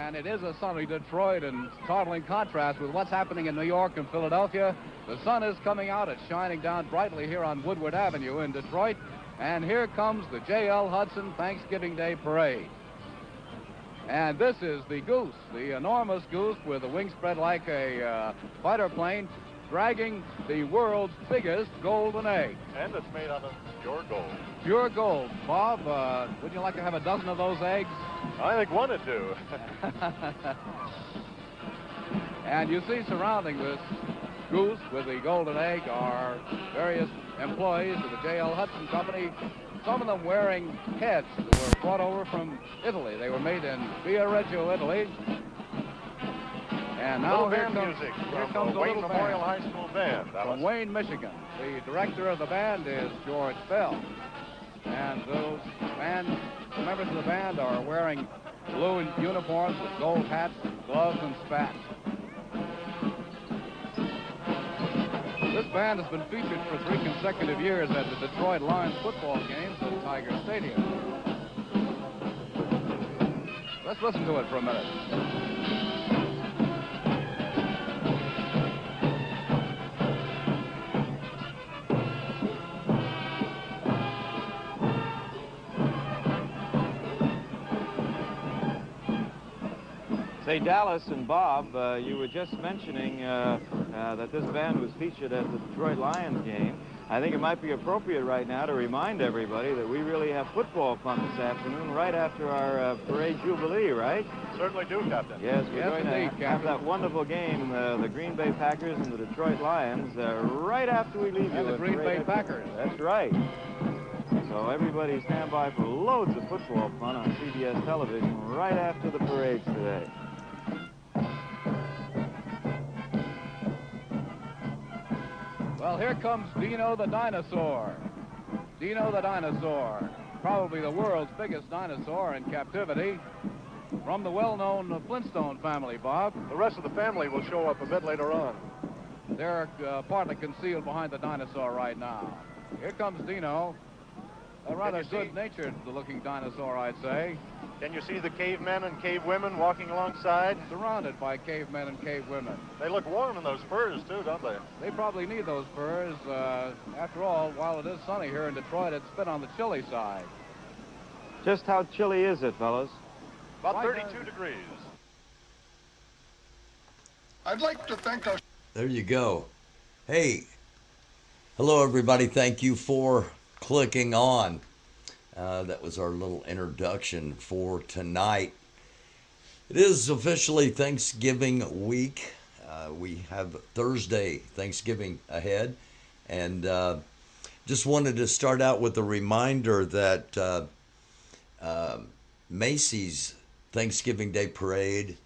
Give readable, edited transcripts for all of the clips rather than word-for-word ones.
And it is a sunny Detroit in startling contrast with what's happening in New York and Philadelphia. The sun is coming out. It's shining down brightly here on Woodward Avenue in Detroit. And here comes the J.L. Hudson Thanksgiving Day Parade. And this is the goose, the enormous goose with a wing spread like a fighter plane, dragging the world's biggest golden egg. And it's made out of pure gold. Pure gold. Bob, would you like to have a dozen of those eggs? I think one or two. And you see surrounding this goose with the golden egg are various employees of the J.L. Hudson Company, some of them wearing heads that were brought over from Italy. They were made in Viareggio, Italy. And now here comes the Wayne little Memorial band. High School Band. From Wayne, Michigan. The director of the band is George Bell. And those members of the band are wearing blue uniforms with gold hats, gloves, and spats. This band has been featured for 3 consecutive years at the Detroit Lions football games at Tiger Stadium. Let's listen to it for a minute. Say, Dallas and Bob, you were just mentioning that this band was featured at the Detroit Lions game. I think it might be appropriate right now to remind everybody that we really have football fun this afternoon right after our parade jubilee, right? Certainly do, Captain. Yes, we're Yes, going indeed, to have that wonderful game, the Green Bay Packers and the Detroit Lions, right after we leave you. And the at Green Bay Parade. Packers. That's right. So everybody stand by for loads of football fun on CBS television right after the parades today. Well, here comes Dino the dinosaur. Dino the dinosaur, probably the world's biggest dinosaur in captivity, from the well-known Flintstone family, Bob. The rest of the family will show up a bit later on. They're partly concealed behind the dinosaur right now. Here comes Dino, a rather good-natured looking dinosaur, I'd say. Can you see the cavemen and cavewomen walking alongside? Surrounded by cavemen and cavewomen. They look warm in those furs, too, don't they? They probably need those furs. After all, while it is sunny here in Detroit, it's been on the chilly side. Just how chilly is it, fellas? About 32 degrees. I'd like to thank our... There you go. Hey, hello everybody. Thank you for clicking on. That was our little introduction for tonight. It is officially Thanksgiving week. We have Thursday Thanksgiving ahead. And just wanted to start out with a reminder that Macy's Thanksgiving Day Parade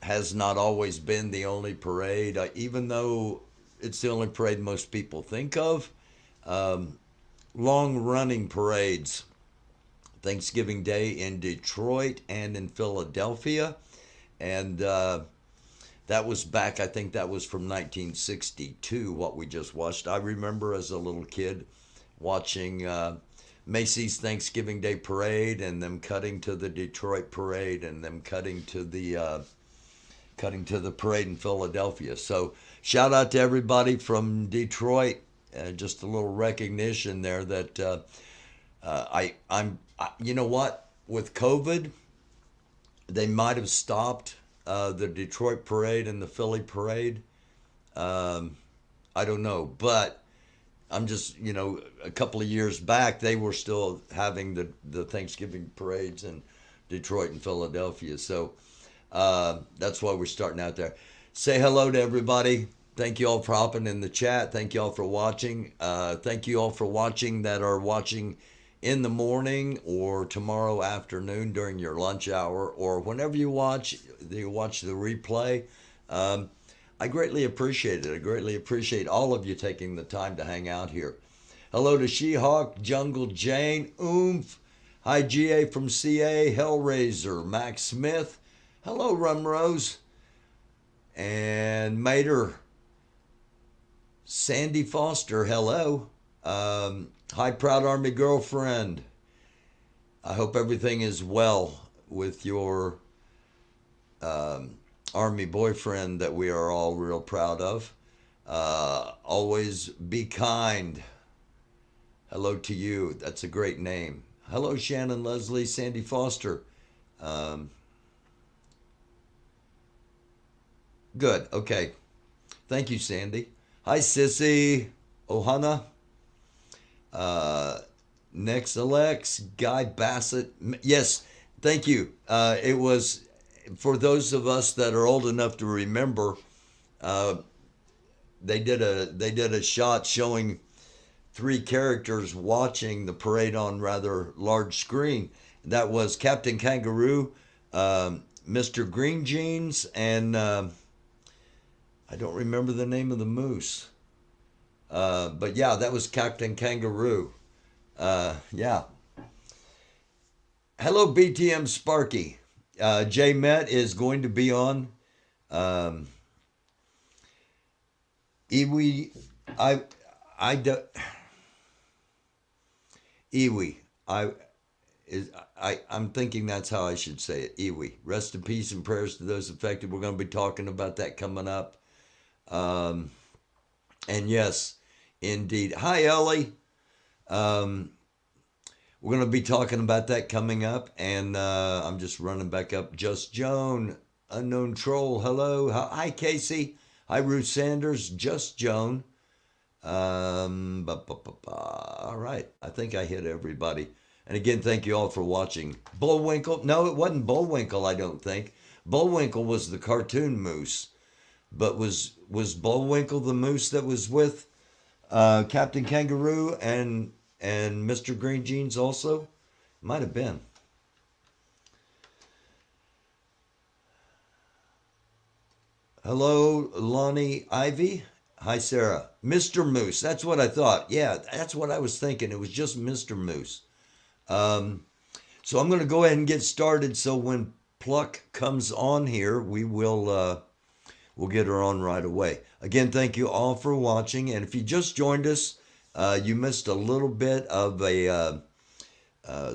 has not always been the only parade, even though it's the only parade most people think of. Long-running parades, Thanksgiving Day in Detroit and in Philadelphia, and that was back, I think that was from 1962, what we just watched. I remember as a little kid watching Macy's Thanksgiving Day Parade and them cutting to the Detroit Parade and them cutting to the parade in Philadelphia. So shout out to everybody from Detroit. Just a little recognition there that I'm you know what, with COVID, they might have stopped the Detroit parade and the Philly parade. I don't know, but I'm just, a couple of years back, they were still having the Thanksgiving parades in Detroit and Philadelphia. So that's why we're starting out there. Say hello to everybody. Thank you all for hopping in the chat. Thank you all for watching. Thank you all for watching that are watching in the morning or tomorrow afternoon during your lunch hour or whenever you watch the replay. I greatly appreciate it. I greatly appreciate all of you taking the time to hang out here. Hello to She-Hawk, Jungle Jane, Oomph. Hi, GA from CA, Hellraiser, Max Smith. Hello, Rumrose. And Mater. Sandy Foster, hello. Hi, Proud Army Girlfriend. I hope everything is well with your Army boyfriend that we are all real proud of. Always be kind. Hello to you. That's a great name. Hello, Shannon Leslie, Sandy Foster. Good. Okay. Thank you, Sandy. Hi, Sissy. Ohana. Next, Alex. Guy Bassett. Yes. Thank you. It was, for those of us that are old enough to remember, they did a shot showing three characters watching the parade on rather large screen. That was Captain Kangaroo, Mr. Green Jeans, and I don't remember the name of the moose. But yeah, that was Captain Kangaroo. Yeah. Hello, BTM Sparky. Jay Met is going to be on. Iwi, I'm thinking that's how I should say it. Iwi. Rest in peace and prayers to those affected. We're going to be talking about that coming up. And yes, indeed. Hi, Ellie. We're going to be talking about that coming up. And I'm just running back up. Just Joan, Unknown Troll. Hello. Hi, Casey. Hi, Ruth Sanders. Just Joan. All right. I think I hit everybody. And again, thank you all for watching. Bullwinkle. No, it wasn't Bullwinkle, I don't think. Bullwinkle was the cartoon moose. But was Bullwinkle the moose that was with Captain Kangaroo and Mr. Green Jeans also? Might have been. Hello, Lonnie Ivy. Hi, Sarah. Mr. Moose. That's what I thought. Yeah, that's what I was thinking. It was just Mr. Moose. So I'm going to go ahead and get started. So when Pluck comes on here, we'll get her on right away. Again, thank you all for watching. And if you just joined us, you missed a little bit of a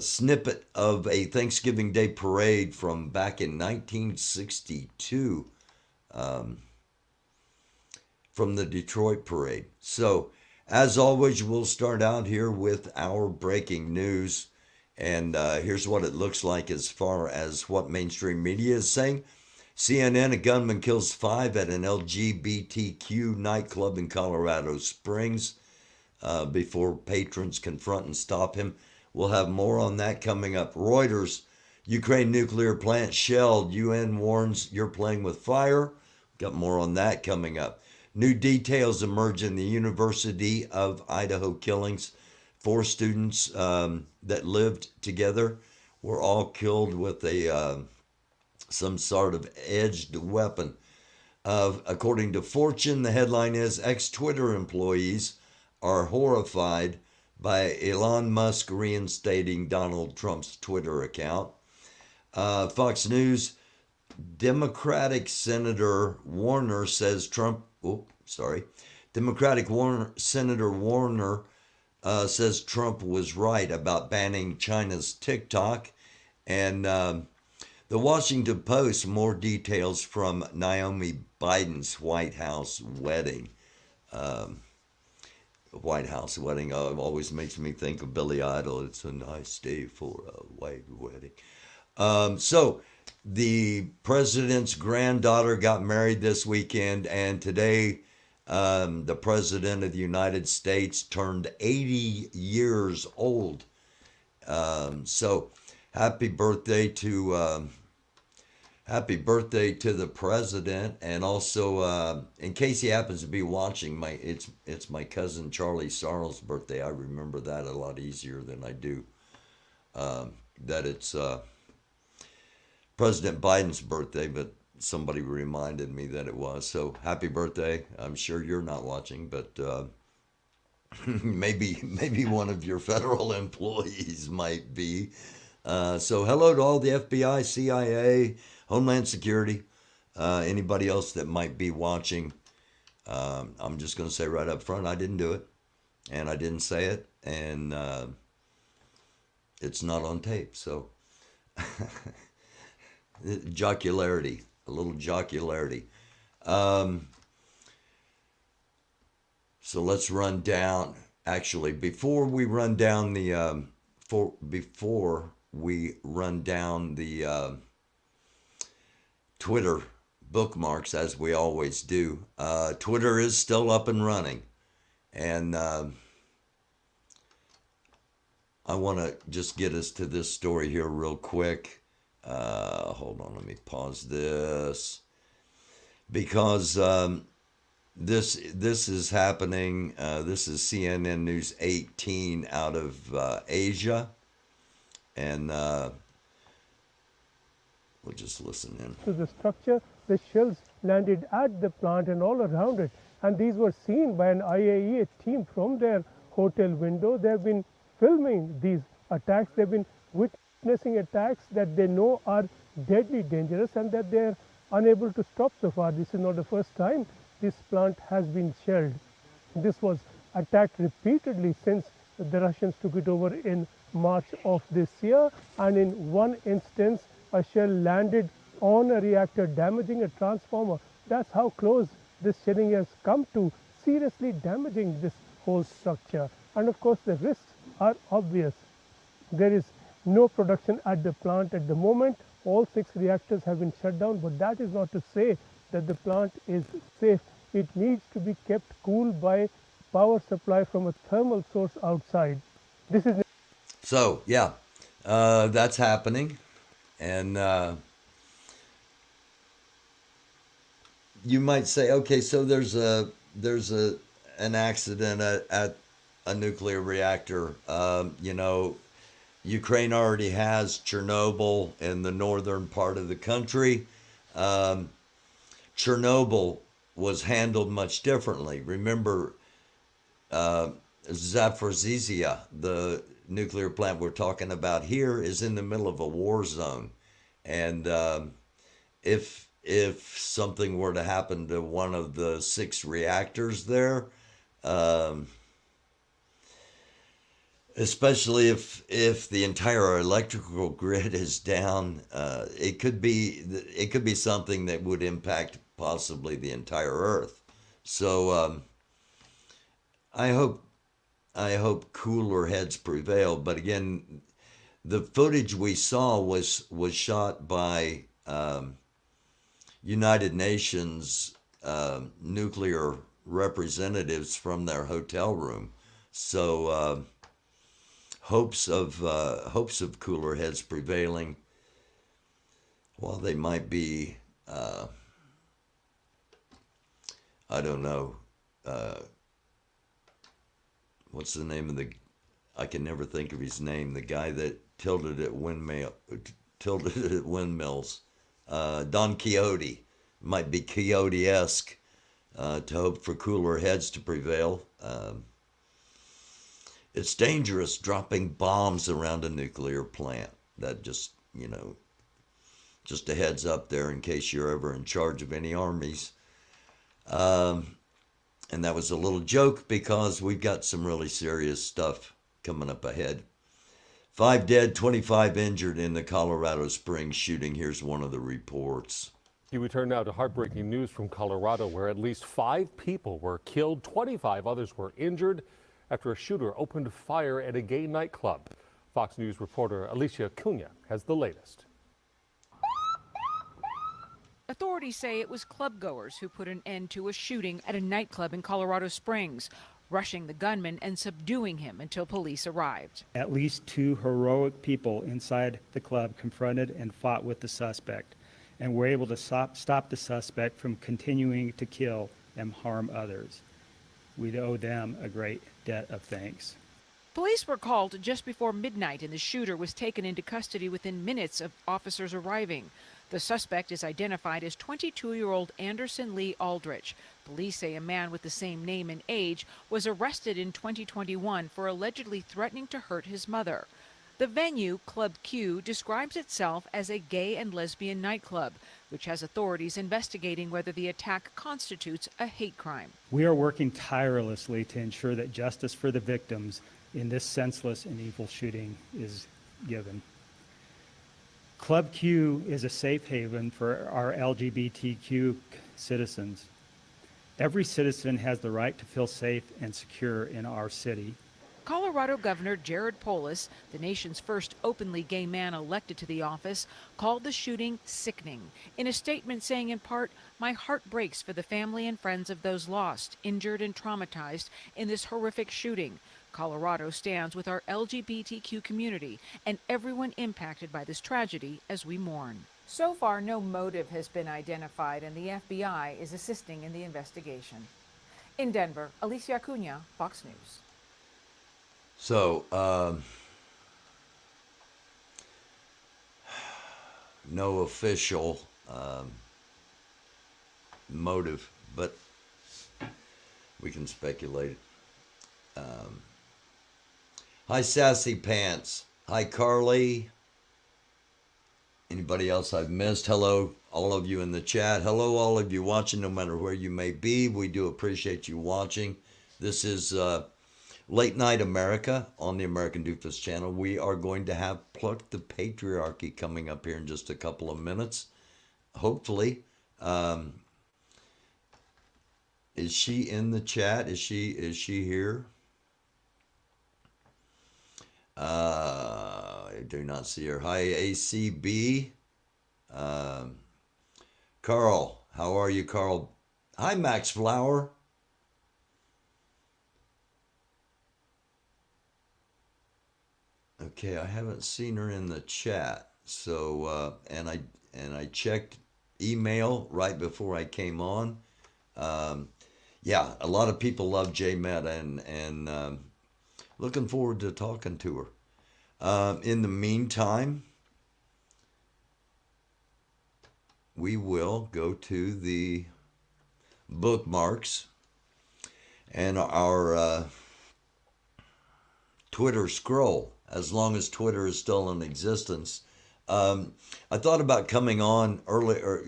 snippet of a Thanksgiving Day parade from back in 1962. From the Detroit parade. So, as always, we'll start out here with our breaking news. And here's what it looks like as far as what mainstream media is saying. CNN, a gunman kills 5 at an LGBTQ nightclub in Colorado Springs before patrons confront and stop him. We'll have more on that coming up. Reuters, Ukraine nuclear plant shelled. UN warns you're playing with fire. Got more on that coming up. New details emerge in the University of Idaho killings. 4 students that lived together were all killed with some sort of edged weapon. According to Fortune, the headline is ex-Twitter employees are horrified by Elon Musk reinstating Donald Trump's Twitter account. Fox News, Democratic Senator Warner says Trump. Senator Warner says Trump was right about banning China's TikTok. And the Washington Post, more details from Naomi Biden's White House wedding. White House wedding always makes me think of Billy Idol. It's a nice day for a white wedding. So the president's granddaughter got married this weekend, and today the president of the United States turned 80 years old. So happy birthday to the president, and also in case he happens to be watching, it's my cousin Charlie Sarles' birthday. I remember that a lot easier than I do that it's President Biden's birthday, but somebody reminded me that it was. So happy birthday. I'm sure you're not watching, but maybe one of your federal employees might be. So hello to all the FBI, CIA, Homeland Security, anybody else that might be watching. I'm just going to say right up front, I didn't do it, and I didn't say it, and it's not on tape. So jocularity. a little jocularity. So let's run down. Actually, before we run down the Twitter bookmarks, as we always do, Twitter is still up and running, and I want to just get us to this story here real quick. Hold on, let me pause this, because this is happening. This is CNN News 18 out of Asia, and we'll just listen in. To the structure, the shells landed at the plant and all around it, and these were seen by an IAEA team from their hotel window. They have been filming these attacks. They've been witnessing attacks that they know are deadly dangerous and that they're unable to stop so far. This is not the first time this plant has been shelled. This was attacked repeatedly since the Russians took it over in March of this year, and in one instance a shell landed on a reactor, damaging a transformer. That's how close this shelling has come to seriously damaging this whole structure. And of course the risks are obvious. There is no production at the plant at the moment. All 6 reactors have been shut down, but that is not to say that the plant is safe. It needs to be kept cool by power supply from a thermal source outside. This is so yeah, that's happening, and you might say, okay, so there's an accident at a nuclear reactor. Ukraine already has Chernobyl in the northern part of the country. Chernobyl was handled much differently. Remember, Zaporizhzhia, the nuclear plant we're talking about here, is in the middle of a war zone. And if something were to happen to one of the 6 reactors there, especially if the entire electrical grid is down, it could be something that would impact possibly the entire Earth. So I hope cooler heads prevail. But again, the footage we saw was shot by United Nations nuclear representatives from their hotel room. So hopes of cooler heads prevailing, while they might be, I don't know, what's the name of I can never think of his name, the guy that tilted at windmills, Don Quixote. Might be Quixote-esque to hope for cooler heads to prevail. It's dangerous dropping bombs around a nuclear plant. That just a heads up there in case you're ever in charge of any armies. And that was a little joke because we've got some really serious stuff coming up ahead. 5 dead, 25 injured in the Colorado Springs shooting. Here's one of the reports. We turn now to heartbreaking news from Colorado, where at least 5 people were killed, 25 others were injured after a shooter opened fire at a gay nightclub. Fox News reporter Alicia Cunha has the latest. Authorities say it was clubgoers who put an end to a shooting at a nightclub in Colorado Springs, rushing the gunman and subduing him until police arrived. At least 2 heroic people inside the club confronted and fought with the suspect, and were able to stop the suspect from continuing to kill and harm others. We owe them a great debt of thanks. Police were called just before midnight, and the shooter was taken into custody within minutes of officers arriving. The suspect is identified as 22-year-old Anderson Lee Aldrich. Police say a man with the same name and age was arrested in 2021 for allegedly threatening to hurt his mother. The venue, Club Q, describes itself as a gay and lesbian nightclub, which has authorities investigating whether the attack constitutes a hate crime. We are working tirelessly to ensure that justice for the victims in this senseless and evil shooting is given. Club Q is a safe haven for our LGBTQ citizens. Every citizen has the right to feel safe and secure in our city. Colorado Governor Jared Polis, the nation's first openly gay man elected to the office, called the shooting sickening, in a statement saying in part, "My heart breaks for the family and friends of those lost, injured, and traumatized in this horrific shooting. Colorado stands with our LGBTQ community and everyone impacted by this tragedy as we mourn." So far, no motive has been identified, and the FBI is assisting in the investigation. In Denver, Alicia Acuna, Fox News. So, no official motive, but we can speculate. Hi, Sassy Pants. Hi, Carly. Anybody else I've missed? Hello, all of you in the chat. Hello, all of you watching, no matter where you may be. We do appreciate you watching. This is Late Night America on the American Doofus channel. We are going to have Pluck the Patriarchy coming up here in just a couple of minutes. Hopefully. Is she in the chat? Is she here? I do not see her. Hi, ACB. Carl, how are you, Carl? Hi, Max Flower. Okay, I haven't seen her in the chat. So, and I checked email right before I came on. Yeah, a lot of people love J Meta, and looking forward to talking to her. In the meantime, we will go to the bookmarks and our Twitter scroll, as long as Twitter is still in existence. I thought about coming on earlier.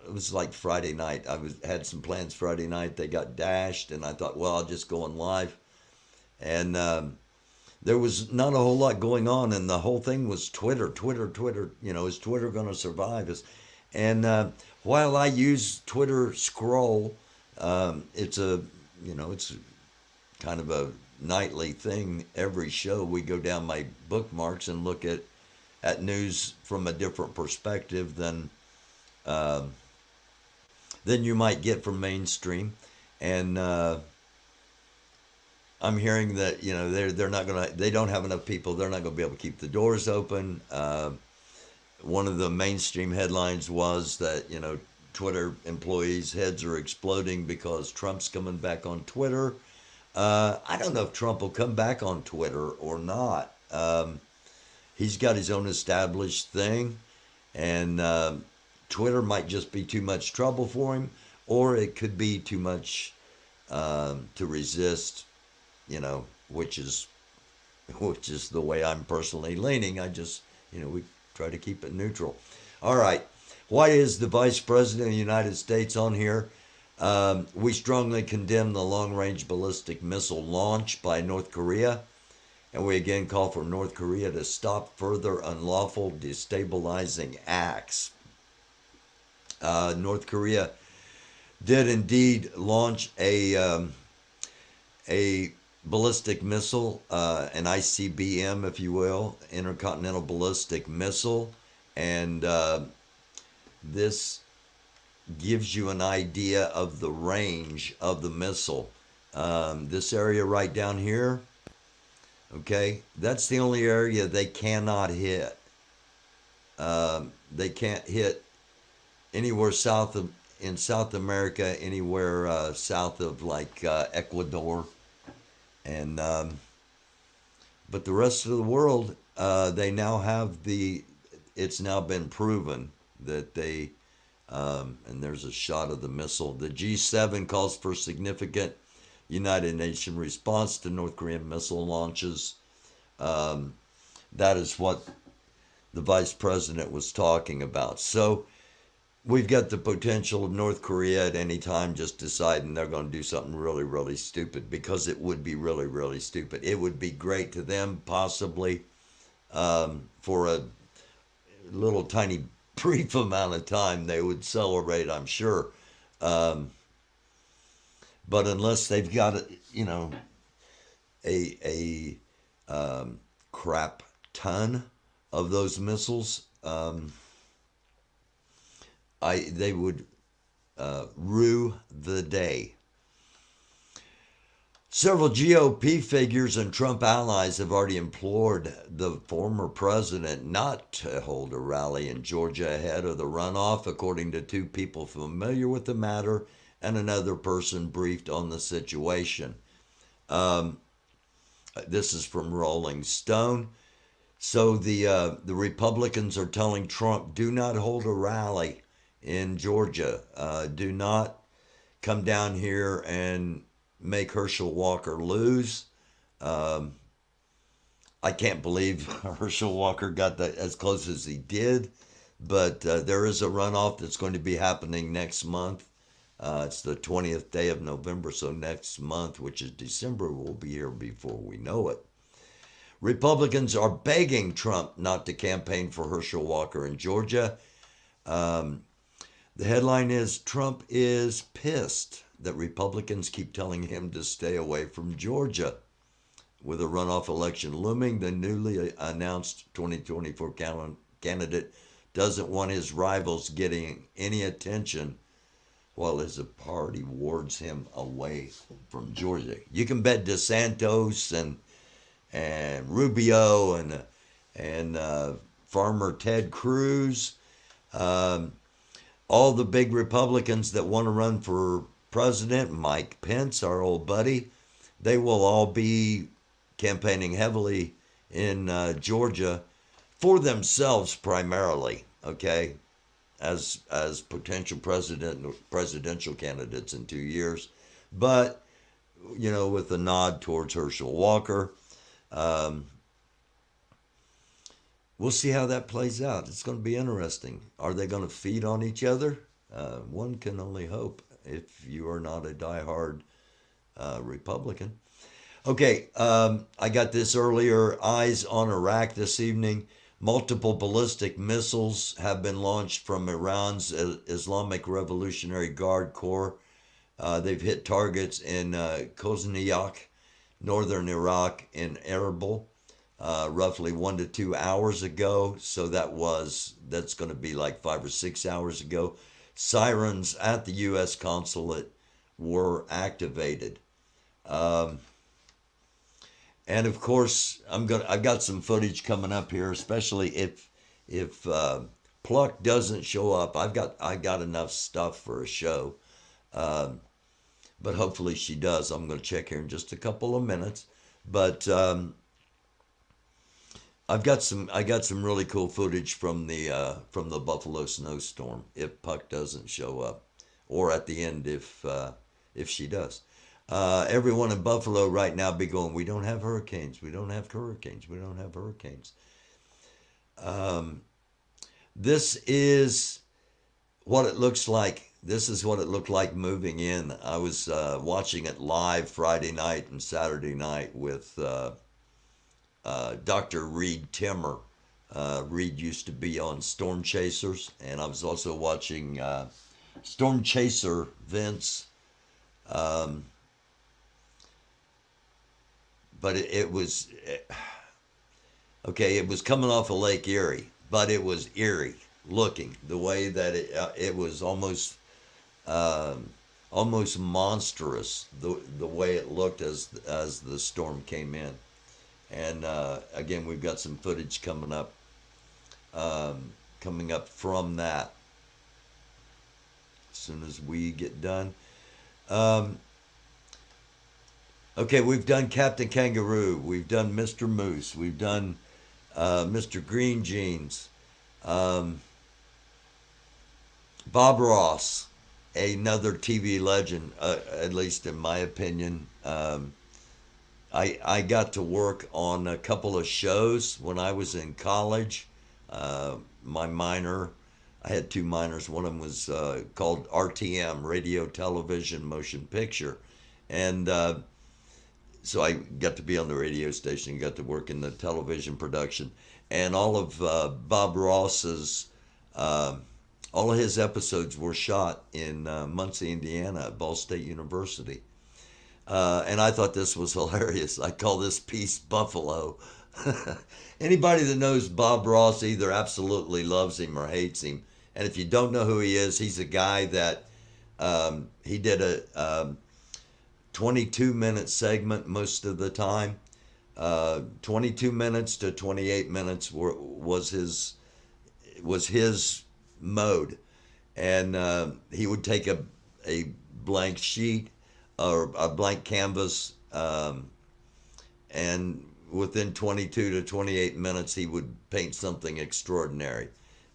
It was like Friday night. Had some plans Friday night. They got dashed, and I thought, well, I'll just go on live. And there was not a whole lot going on, and the whole thing was Twitter. You know, is Twitter going to survive? And while I use Twitter scroll, it's it's kind of a nightly thing. Every show we go down my bookmarks and look at news from a different perspective than you might get from mainstream. And I'm hearing that they don't have enough people. They're not gonna be able to keep the doors open. One of the mainstream headlines was that Twitter employees' heads are exploding because Trump's coming back on Twitter. I don't know if Trump will come back on Twitter or not. He's got his own established thing, and Twitter might just be too much trouble for him, or it could be too much to resist, which is the way I'm personally leaning. We try to keep it neutral. All right. Why is the Vice President of the United States on here? We strongly condemn the long-range ballistic missile launch by North Korea, and we again call for North Korea to stop further unlawful destabilizing acts. North Korea did indeed launch a ballistic missile, an ICBM, if you will, intercontinental ballistic missile, and this gives you an idea of the range of the missile. This area right down here, okay, that's the only area they cannot hit. They can't hit anywhere in South America, anywhere south of like Ecuador, and but the rest of the world, they now have it's now been proven that they, and there's a shot of the missile. The G7 calls for significant United Nations response to North Korean missile launches. That is what the Vice President was talking about. So we've got the potential of North Korea at any time just deciding they're going to do something really, really stupid, because it would be really, really stupid. It would be great to them, possibly, for little tiny brief amount of time, they would celebrate, I'm sure. But unless they've got a crap ton of those missiles, they would rue the day. Several GOP figures and Trump allies have already implored the former president not to hold a rally in Georgia ahead of the runoff, according to two people familiar with the matter and another person briefed on the situation. This is from Rolling Stone. So the Republicans are telling Trump, do not hold a rally in Georgia. Do not come down here and make Herschel Walker lose. I can't believe Herschel Walker got that as close as he did, but there is a runoff that's going to be happening next month. It's the 20th day of November, so next month, which is December, will be here before we know it. Republicans are begging Trump not to campaign for Herschel Walker in Georgia. The headline is, Trump is pissed that Republicans keep telling him to stay away from Georgia. With a runoff election looming, the newly announced 2024 candidate doesn't want his rivals getting any attention while his party wards him away from Georgia. You can bet DeSantis and Rubio and Farmer Ted Cruz, all the big Republicans that want to run for president, Mike Pence, our old buddy, they will all be campaigning heavily in Georgia for themselves primarily, okay, as potential presidential candidates in 2 years, but with a nod towards Herschel Walker. We'll see how that plays out. It's going to be interesting. Are they going to feed on each other? One can only hope if you are not a diehard Republican. Okay, I got this earlier. Eyes on Iraq this evening. Multiple ballistic missiles have been launched from Iran's Islamic Revolutionary Guard Corps. They've hit targets in Kozniak, northern Iraq, in Erbil, roughly 1 to 2 hours ago. So that's going to be like 5 or 6 hours ago. Sirens at the U.S. consulate were activated. And of course, I've got some footage coming up here, especially if Pluck doesn't show up. I got enough stuff for a show, but hopefully she does. I'm going to check here in just a couple of minutes. But I got some really cool footage from the Buffalo snowstorm. If Puck doesn't show up, or at the end if she does. Everyone in Buffalo right now be going, we don't have hurricanes. We don't have hurricanes. We don't have hurricanes. This is what it looks like. This is what it looked like moving in. I was watching it live Friday night and Saturday night with Dr. Reed Timmer. Reed used to be on Storm Chasers, and I was also watching Storm Chaser Vince. But it was coming off of Lake Erie, but it was eerie looking, the way that it was almost monstrous, the way it looked as the storm came in. And again, we've got some footage coming up from that as soon as we get done. Okay, we've done Captain Kangaroo, we've done Mr. Moose, we've done Mr. Green Jeans, Bob Ross, another TV legend, at least in my opinion. I got to work on a couple of shows when I was in college. My minor, I had 2 minors. One of them was called RTM, Radio, Television, Motion Picture. And so I got to be on the radio station, got to work in the television production, and all of Bob Ross's, all of his episodes were shot in Muncie, Indiana, at Ball State University. And I thought this was hilarious. I call this piece Buffalo. Anybody that knows Bob Ross either absolutely loves him or hates him. And if you don't know who he is, he's a guy that he did a 22-minute segment most of the time. 22 minutes to 28 minutes was his mode. And he would take a blank sheet or a blank canvas, and within 22 to 28 minutes, he would paint something extraordinary.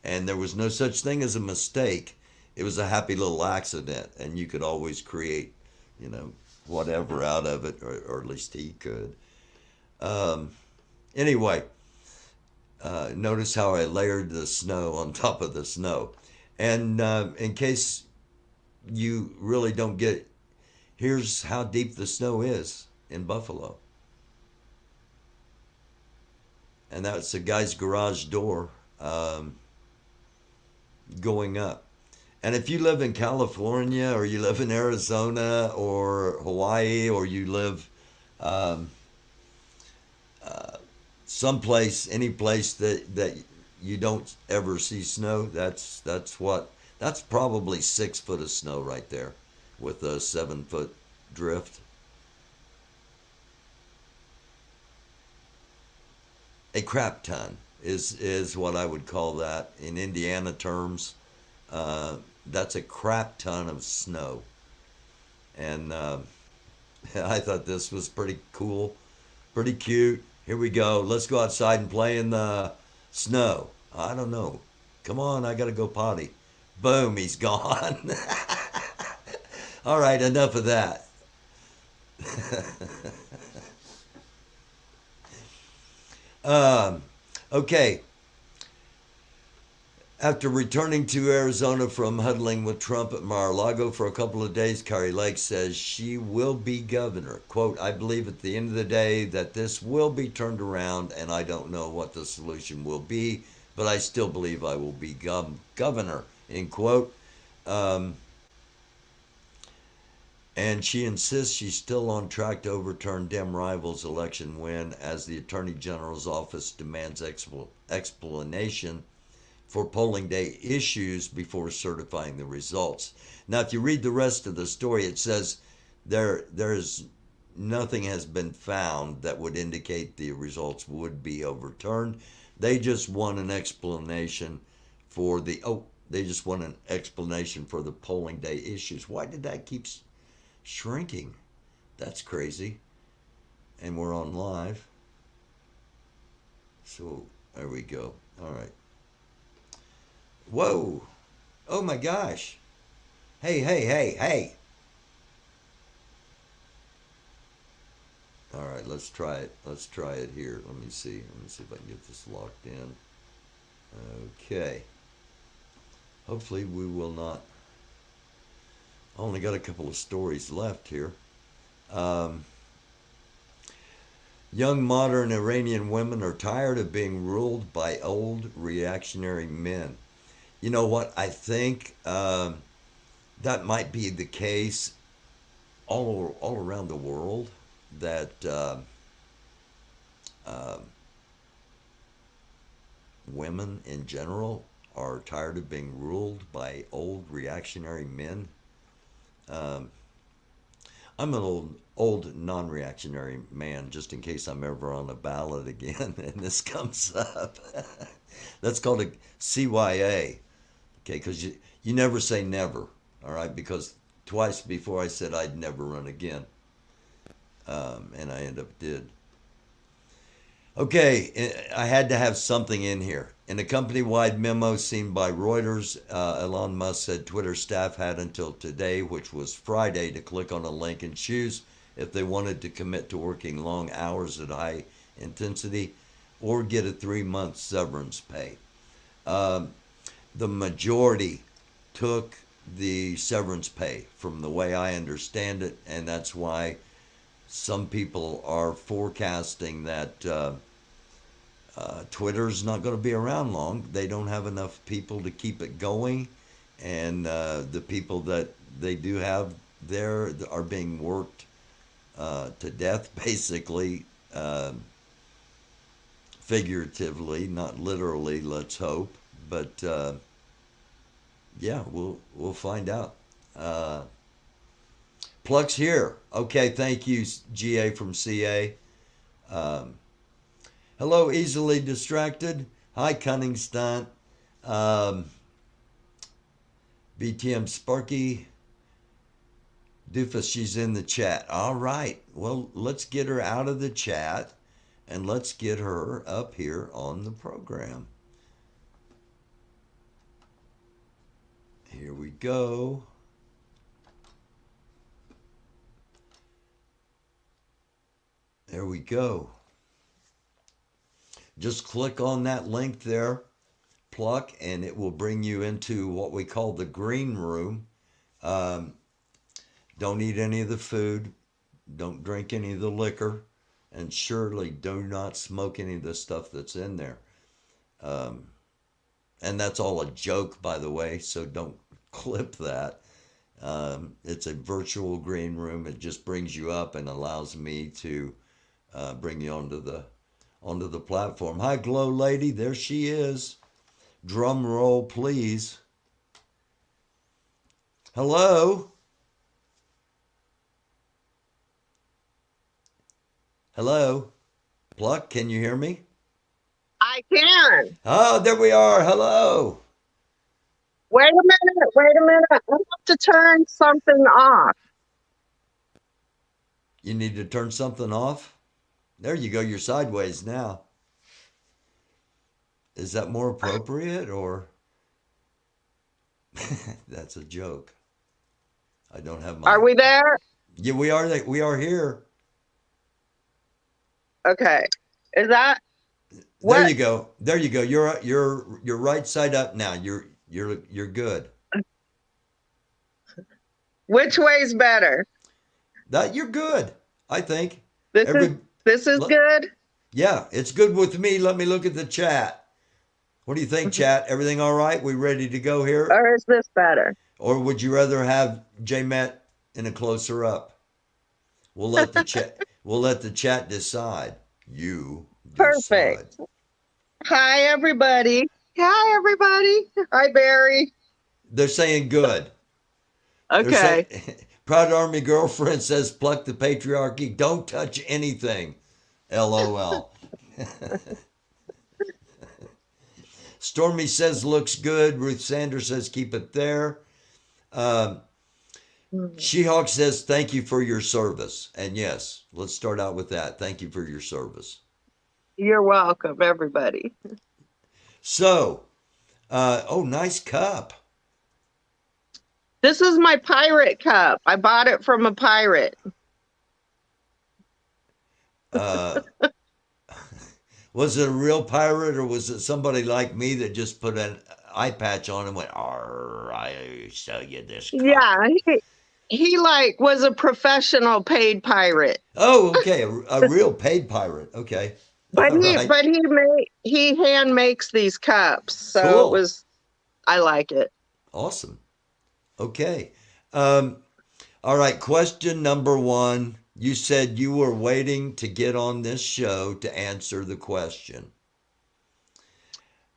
And there was no such thing as a mistake. It was a happy little accident, and you could always create, whatever out of it, or at least he could. Anyway, notice how I layered the snow on top of the snow. And in case you really don't get it, here's how deep the snow is in Buffalo. And that's a guy's garage door going up. And if you live in California, or you live in Arizona or Hawaii, or you live someplace, any place that you don't ever see snow, that's probably 6 foot of snow right there with a 7 foot drift. A crap ton is what I would call that in Indiana terms. That's a crap ton of snow. And I thought this was pretty cool, pretty cute. Here we go. Let's go outside and play in the snow. I don't know. Come on, I got to go potty. Boom, he's gone. All right, enough of that. Okay. After returning to Arizona from huddling with Trump at Mar-a-Lago for a couple of days, Kari Lake says she will be governor. Quote, I believe at the end of the day that this will be turned around, and I don't know what the solution will be, but I still believe I will be governor, end quote. And she insists she's still on track to overturn Dem rivals' election win as the Attorney General's office demands explanation for polling day issues before certifying the results. Now, if you read the rest of the story, it says there's nothing has been found that would indicate the results would be overturned. They just want an explanation for the polling day issues. Why did that keep shrinking? That's crazy. And we're on live. So there we go. All right. Whoa. Oh my gosh. Hey. All right, let's try it. Let's try it here. Let me see if I can get this locked in. Okay. Hopefully we will not. I only got a couple of stories left here. Young modern Iranian women are tired of being ruled by old reactionary men. You know what? I think that might be the case all around the world, that women in general are tired of being ruled by old reactionary men. I'm an old non-reactionary man, just in case I'm ever on a ballot again and this comes up. That's called a CYA. Okay, because you never say never, all right? Because twice before I said I'd never run again, and I ended up did. Okay, I had to have something in here. In a company-wide memo seen by Reuters, Elon Musk said Twitter staff had until today, which was Friday, to click on a link and choose if they wanted to commit to working long hours at high intensity or get a 3-month severance pay. The majority took the severance pay, from the way I understand it, and that's why some people are forecasting that Twitter's not going to be around long. They don't have enough people to keep it going, and the people that they do have there are being worked to death, basically, figuratively, not literally. Let's hope, but yeah, we'll find out. Pluck's here. Okay, thank you, GA from CA. Hello, easily distracted. Hi, Cunning Stunt. BTM Sparky. Doofus, she's in the chat. All right. Well, let's get her out of the chat and let's get her up here on the program. Here we go. There we go. Just click on that link there, Pluck, and it will bring you into what we call the green room. Don't eat any of the food. Don't drink any of the liquor. And surely do not smoke any of the stuff that's in there. And that's all a joke, by the way, so don't clip that. It's a virtual green room. It just brings you up and allows me to bring you onto the platform. Hi, Glow Lady. There she is. Drum roll, please. Hello. Hello. Pluck, can you hear me? I can. Oh, there we are. Hello. Wait a minute. I have to turn something off. You need to turn something off? There you go. You're sideways now. Is that more appropriate or? That's a joke. I don't have my. Are we there? Yeah, we are. We are here. Okay. Is that? What? There you go. There you go. You're right side up now. You're good. Which way's better? That you're good. I think. This is good. Yeah, it's good with me. Let me look at the chat. What do you think, chat? Everything all right? We ready to go here? Or is this better? Or would you rather have J-Met in a closer up? We'll let the chat. We'll let the chat decide. You decide. Perfect. Hi, everybody. Hi, everybody. Hi, Barry. They're saying good. Okay. Proud Army Girlfriend says, Pluck the Patriarchy. Don't touch anything. LOL. Stormy says, looks good. Ruth Sanders says, keep it there. She-Hawk says, thank you for your service. And yes, let's start out with that. Thank you for your service. You're welcome, everybody. So, oh, nice cup. This is my pirate cup. I bought it from a pirate. Was it a real pirate or was it somebody like me that just put an eye patch on and went, I sell you this cup? Yeah, he like was a professional paid pirate. Oh, okay, a real paid pirate. Okay. But he hand makes these cups, so Cool. It was. I like it. Awesome. Okay. All right. Question number one. You said you were waiting to get on this show to answer the question.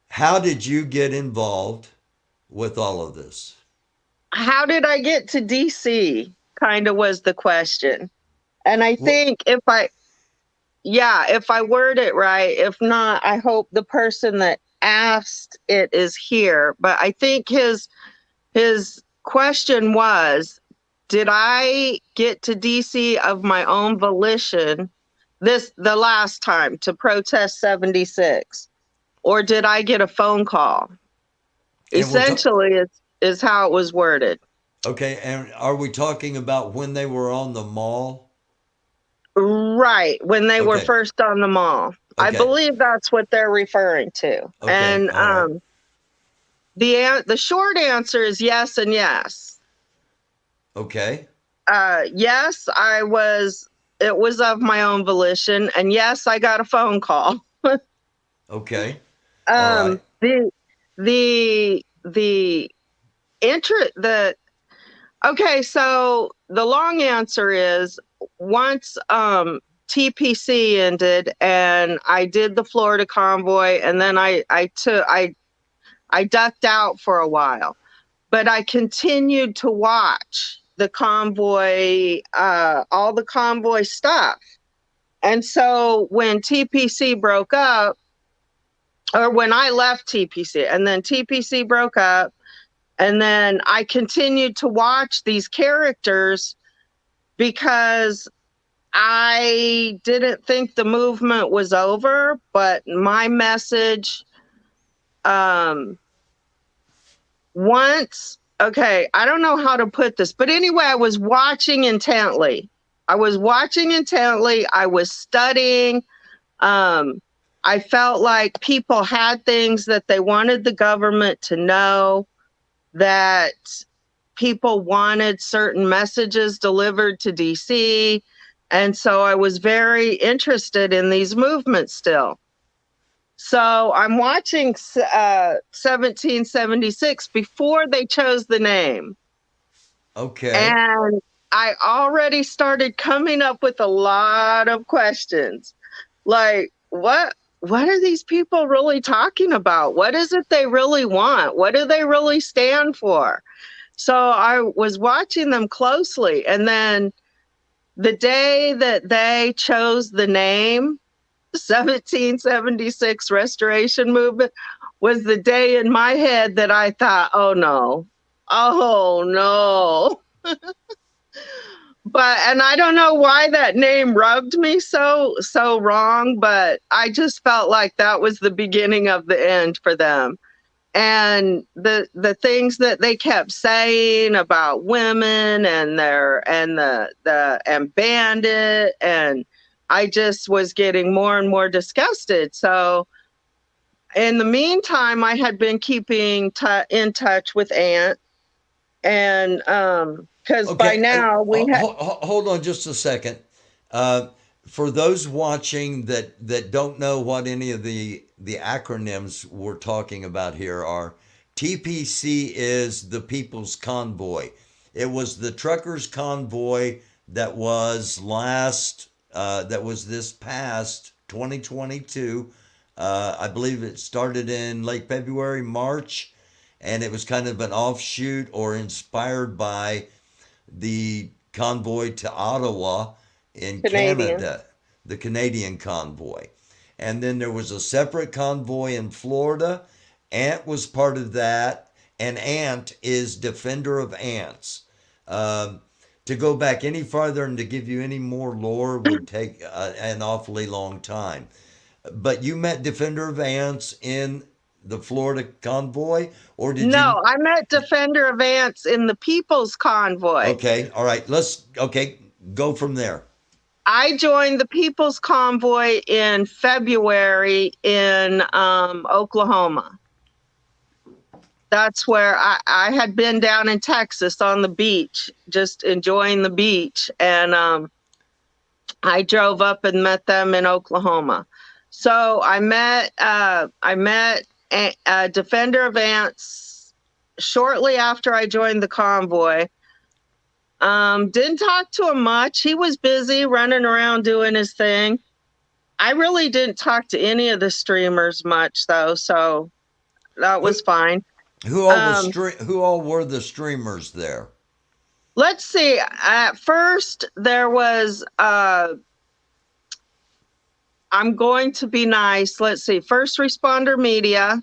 How did you get involved with all of this? How did I get to DC? Kind of was the question. And I think if I word it right, if not, I hope the person that asked it is here. But I think his question was, did I get to DC of my own volition the last time to protest 76? Or did I get a phone call? Essentially, is how it was worded. Okay, and are we talking about when they were on the mall? Right, when they were first on the mall. Okay. I believe that's what they're referring to. Okay. And right. The short answer is yes and yes. Okay. Yes, I was it was of my own volition, and yes, I got a phone call. Okay. All right. Okay, so the long answer is once TPC ended and I did the Florida convoy, and then I ducked out for a while, but I continued to watch the convoy, all the convoy stuff. And so when TPC broke up, or when I left TPC, and then TPC broke up, and then I continued to watch these characters because I didn't think the movement was over, but my message, okay, I don't know how to put this, but anyway, I was watching intently. I was studying. I felt like people had things that they wanted the government to know, that people wanted certain messages delivered to DC. And so I was very interested in these movements still. So I'm watching 1776 before they chose the name. Okay. And I already started coming up with a lot of questions. Like, what are these people really talking about? What is it they really want? What do they really stand for? So I was watching them closely. And then the day that they chose the name, 1776 Restoration Movement, was the day in my head that I thought, oh no. And I don't know why that name rubbed me so wrong, but I just felt like that was the beginning of the end for them. And the things that they kept saying about women and bandit, and I just was getting more and more disgusted. So in the meantime, I had been keeping in touch with Aunt, and because by now we had. Hold on just a second. For those watching that don't know what any of the acronyms we're talking about here are, TPC is the People's Convoy. It was the truckers' convoy that was this past 2022. I believe it started in late February, March, and it was kind of an offshoot or inspired by the convoy to Ottawa in Canada, the Canadian convoy. And then there was a separate convoy in Florida. Ant was part of that, and Ant is Defender of Ants. To go back any farther and to give you any more lore would take an awfully long time. But you met Defender of Ants in the Florida convoy, or did you? No, I met Defender of Ants in the People's Convoy. Okay, all right. Go from there. I joined the People's Convoy in February in Oklahoma. That's where I had been down in Texas on the beach, just enjoying the beach. And I drove up and met them in Oklahoma. So I met Defender of Ants shortly after I joined the convoy. Didn't talk to him much. He was busy running around doing his thing. I really didn't talk to any of the streamers much though, so that was fine. Who all were the streamers there? Let's see. At first there was I'm going to be nice. Let's see. First Responder Media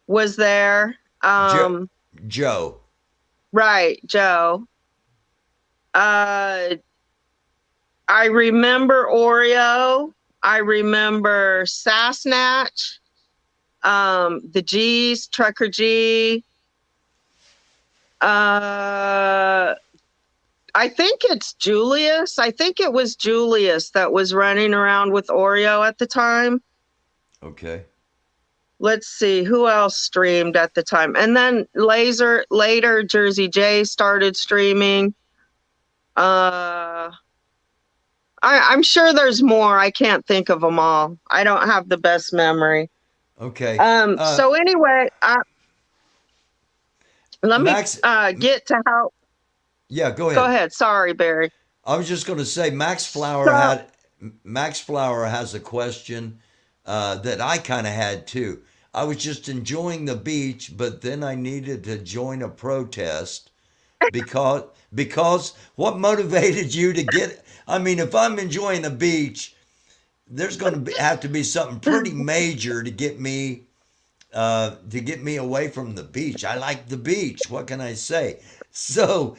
was there. Joe. Right, Joe. I remember Oreo. I remember Sassnatch. The G's, Trucker G. I think it's Julius. I think it was Julius that was running around with Oreo at the time. Okay. Let's see who else streamed at the time. And then later Jersey J started streaming. I'm sure there's more. I can't think of them all. I don't have the best memory. Okay. So anyway, let Max, me get to how. yeah, go Go ahead. ahead. Sorry, Barry. I was just going to say So, Max Flower has a question that I kind of had too. I was just enjoying the beach, but then I needed to join a protest because what motivated you to get? I mean, if I'm enjoying the beach, there's going to have to be something pretty major to get me away from the beach. I like the beach. What can I say? So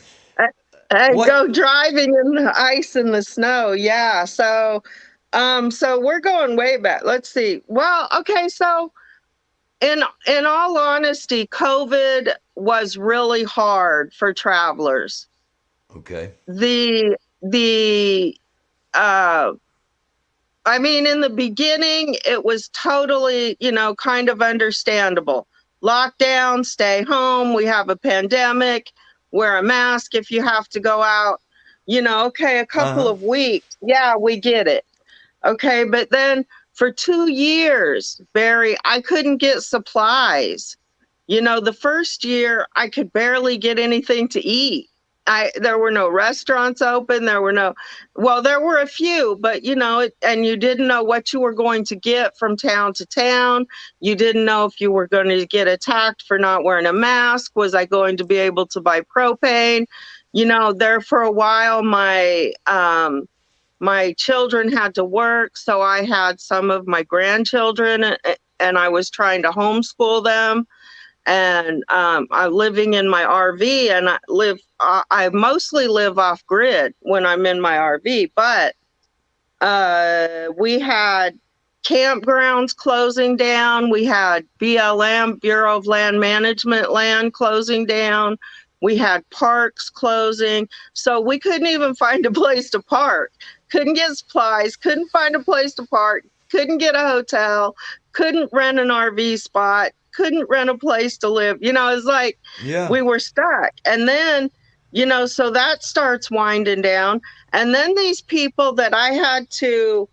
and what? go driving in the ice and the snow. Yeah. So we're going way back. Let's see. Well, okay. So in all honesty, COVID was really hard for travelers. Okay. The I mean, in the beginning, it was totally, kind of understandable. Lockdown, stay home. We have a pandemic. Wear a mask if you have to go out. Okay, a couple Uh-huh. of weeks. Yeah, we get it. Okay, but then for 2 years, Barry, I couldn't get supplies. The first year, I could barely get anything to eat. There were no restaurants open. There were a few, but and you didn't know what you were going to get from town to town. You didn't know if you were going to get attacked for not wearing a mask. Was I going to be able to buy propane? There for a while, my children had to work, so I had some of my grandchildren, and I was trying to homeschool them. And I'm living in my RV, and I mostly live off grid when I'm in my RV, but we had campgrounds closing down. We had BLM, Bureau of Land Management, land closing down. We had parks closing. So we couldn't even find a place to park. Couldn't get supplies, couldn't find a place to park, couldn't get a hotel, couldn't rent an RV spot, couldn't rent a place to live. It's like we were stuck. And then, so that starts winding down. And then these people that I had to,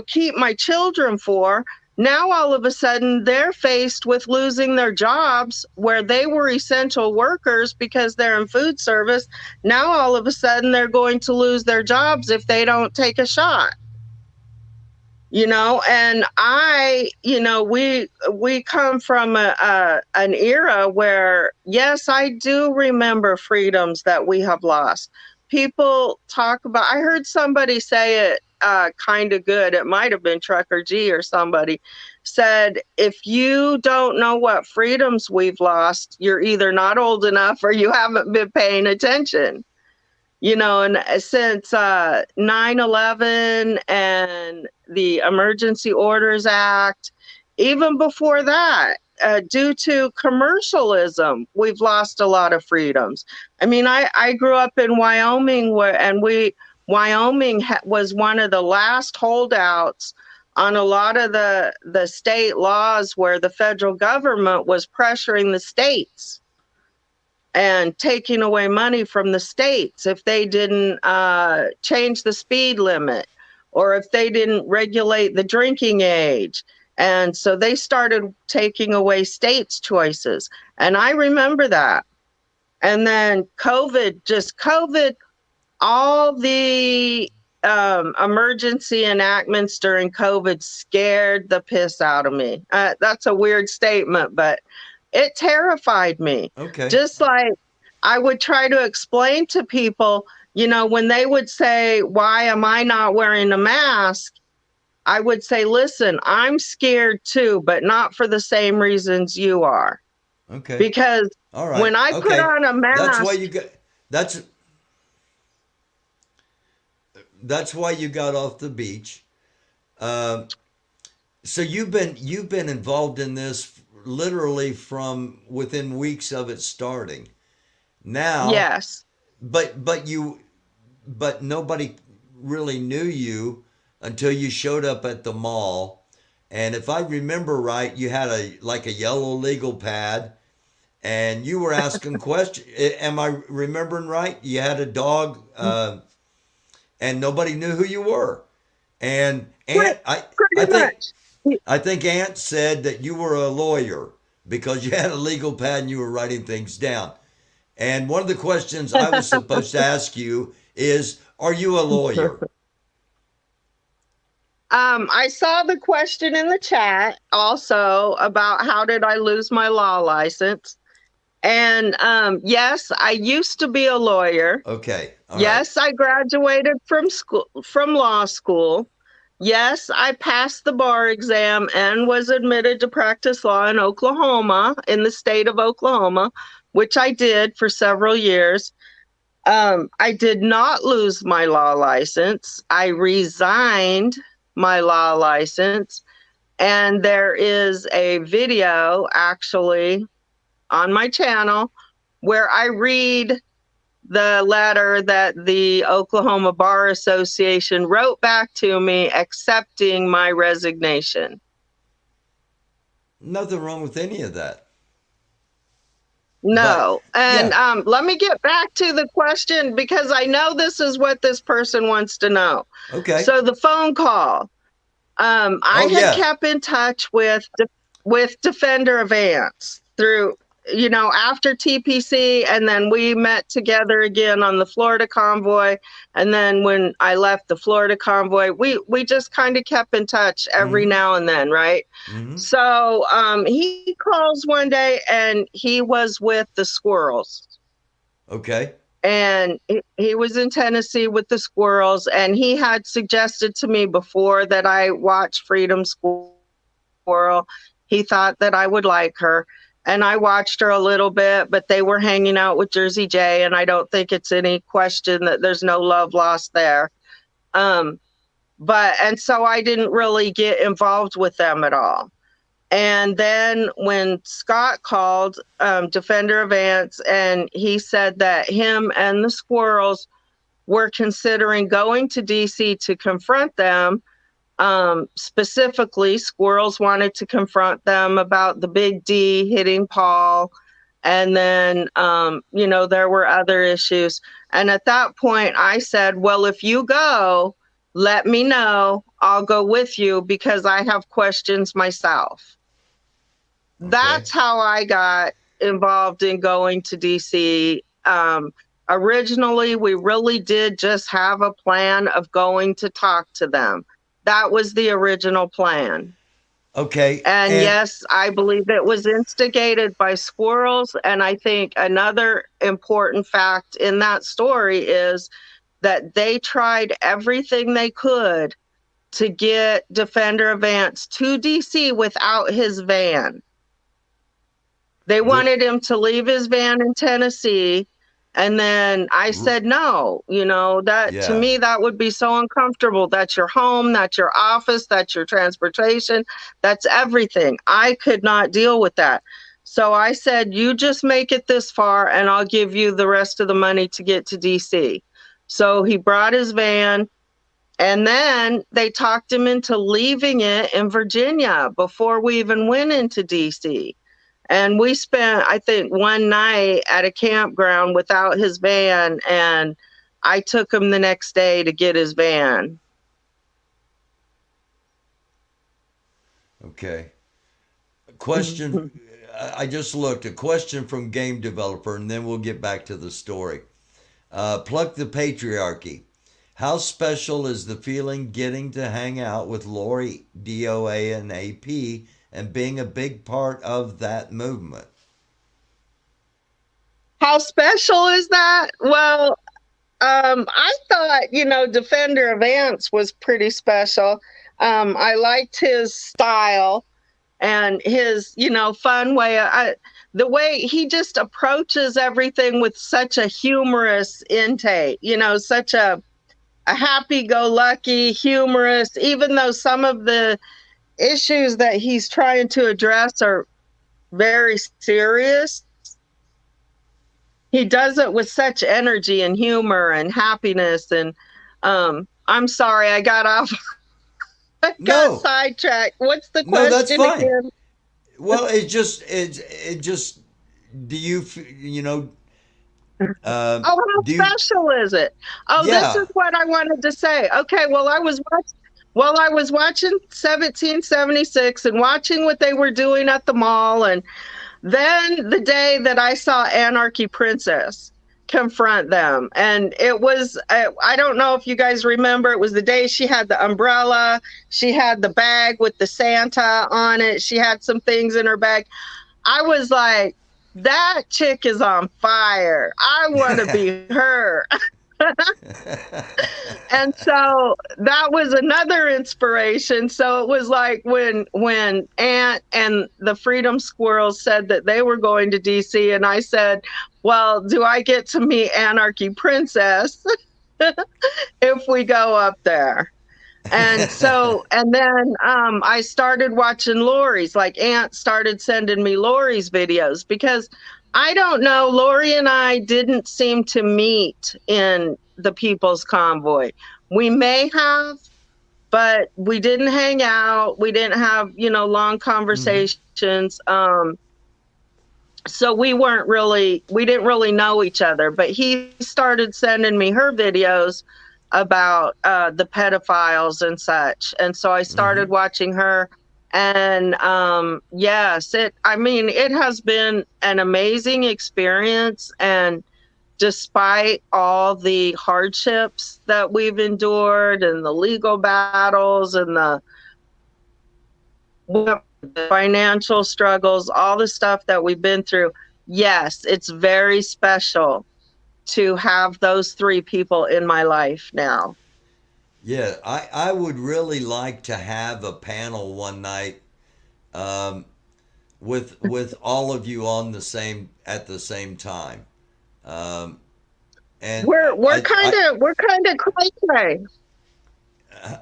keep my children for, now all of a sudden they're faced with losing their jobs where they were essential workers because they're in food service. Now all of a sudden they're going to lose their jobs if they don't take a shot. And we come from an era where, yes, I do remember freedoms that we have lost. People talk about, I heard somebody say it kind of good. It might have been Trucker G or somebody said, if you don't know what freedoms we've lost, you're either not old enough or you haven't been paying attention. And since 9/11 and the Emergency Orders Act, even before that, due to commercialism, we've lost a lot of freedoms. I mean, I grew up in Wyoming Wyoming was one of the last holdouts on a lot of the state laws where the federal government was pressuring the states and taking away money from the states if they didn't change the speed limit or if they didn't regulate the drinking age. And so they started taking away states' choices. And I remember that. And then COVID, all the emergency enactments during COVID scared the piss out of me. That's a weird statement, but it terrified me. Okay. Just like I would try to explain to people, when they would say, why am I not wearing a mask? I would say, listen, I'm scared too, but not for the same reasons you are. Okay. Because all right. when I put on a mask, that's why you got off the beach. So you've been involved in this literally from within weeks of it starting. Now, yes, but nobody really knew you until you showed up at the mall. And if I remember right, you had a yellow legal pad, and you were asking questions. Am I remembering right? You had a dog and nobody knew who you were. And Pretty I think much. I think Ant said that you were a lawyer because you had a legal pad and you were writing things down. And one of the questions I was supposed to ask you is, are you a lawyer? I saw the question in the chat also about how did I lose my law license. And yes, I used to be a lawyer. Okay. All yes, right. I graduated from law school. Yes, I passed the bar exam and was admitted to practice law in Oklahoma, in the state of Oklahoma, which I did for several years. I did not lose my law license. I resigned my law license. And there is a video actually on my channel where I read the letter that the Oklahoma Bar Association wrote back to me accepting my resignation. Nothing wrong with any of that. No. But, and yeah. Let me get back to the question because I know this is what this person wants to know. Okay. So the phone call. I had kept in touch with Defender of Ants through, after TPC, and then we met together again on the Florida Convoy. And then when I left the Florida Convoy, we just kind of kept in touch every now and then, right? So he calls one day and he was with the squirrels. Okay. And he was in Tennessee with the squirrels, and he had suggested to me before that I watch Freedom Squirrel. He thought that I would like her, and I watched her a little bit, but they were hanging out with Jersey J, and I don't think it's any question that there's no love lost there. And so I didn't really get involved with them at all. And then when Scott called Defender of Ants, and he said that him and the squirrels were considering going to DC to confront them. Specifically, squirrels wanted to confront them about the Big D hitting Paul. And then, there were other issues. And at that point, I said, well, if you go, let me know. I'll go with you because I have questions myself. Okay. That's how I got involved in going to DC. Originally, we really did just have a plan of going to talk to them. That was the original plan. Okay. And yes, I believe it was instigated by squirrels. And I think another important fact in that story is that they tried everything they could to get Defender of Ants to DC without his van. They wanted him to leave his van in Tennessee. And then I said, no, to me, that would be so uncomfortable. That's your home, that's your office, that's your transportation, that's everything. I could not deal with that. So I said, you just make it this far and I'll give you the rest of the money to get to DC. So he brought his van, and then they talked him into leaving it in Virginia before we even went into DC. And we spent, I think, one night at a campground without his van, and I took him the next day to get his van. Okay. Question, I just looked, a question from Game Developer, and then we'll get back to the story. Pluck the Patriarchy. How special is the feeling getting to hang out with Lori, DOA, and AP, and being a big part of that movement? How special is that? Well, I thought, Defender of Ants was pretty special. I liked his style and his, fun way. The way he just approaches everything with such a humorous intake, such a happy-go-lucky, humorous, even though some of the issues that he's trying to address are very serious. He does it with such energy and humor and happiness. And I'm sorry, I got off. I got sidetracked. What's the question? No, that's fine. Again? Well, it just, do you, Oh, how special is it? Oh, this Yeah. is what I wanted to say. Okay, well, I was watching 1776 and watching what they were doing at the mall, and then the day that I saw Anarchy Princess confront them, and it was I don't know if you guys remember, it was the day she had the umbrella, she had the bag with the Santa on it, she had some things in her bag. I was like, that chick is on fire. I want to be her. And so that was another inspiration. So it was like when Ant and the Freedom Squirrels said that they were going to DC, and I said, well, do I get to meet Anarchy Princess if we go up there? And so, and then I started watching Lori's, like Ant started sending me Lori's videos, because I don't know, Lori and I didn't seem to meet in the People's Convoy. We may have, but we didn't hang out. We didn't have, long conversations. So we didn't really know each other, but he started sending me her videos about the pedophiles and such. And so I started watching her. And yes, it has been an amazing experience. And despite all the hardships that we've endured and the legal battles and the financial struggles, all the stuff that we've been through, yes, it's very special to have those three people in my life now. Yeah, I would really like to have a panel one night with all of you on at the same time. And we're kind of cray-cray.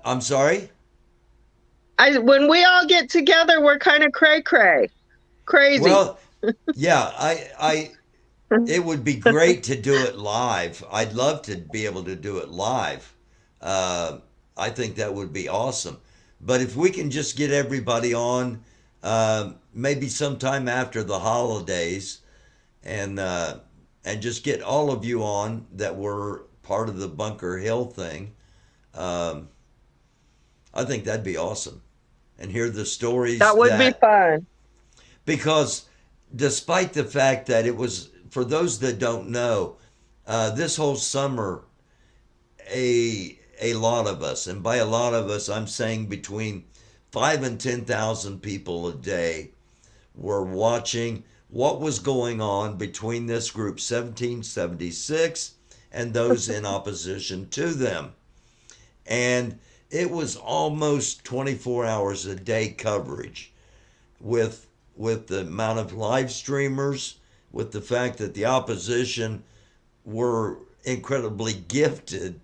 I'm sorry? When we all get together, we're kind of cray-cray. Crazy. Well, yeah, it would be great to do it live. I'd love to be able to do it live. I think that would be awesome. But if we can just get everybody on, maybe sometime after the holidays, and just get all of you on that were part of the Bunker Hill thing, I think that'd be awesome. And hear the stories. That would be fun. Because despite the fact that it was, for those that don't know, this whole summer, a lot of us, and by a lot of us, I'm saying between 5,000 and 10,000 people a day, were watching what was going on between this group 1776 and those in opposition to them. And it was almost 24 hours a day coverage with the amount of live streamers, with the fact that the opposition were incredibly gifted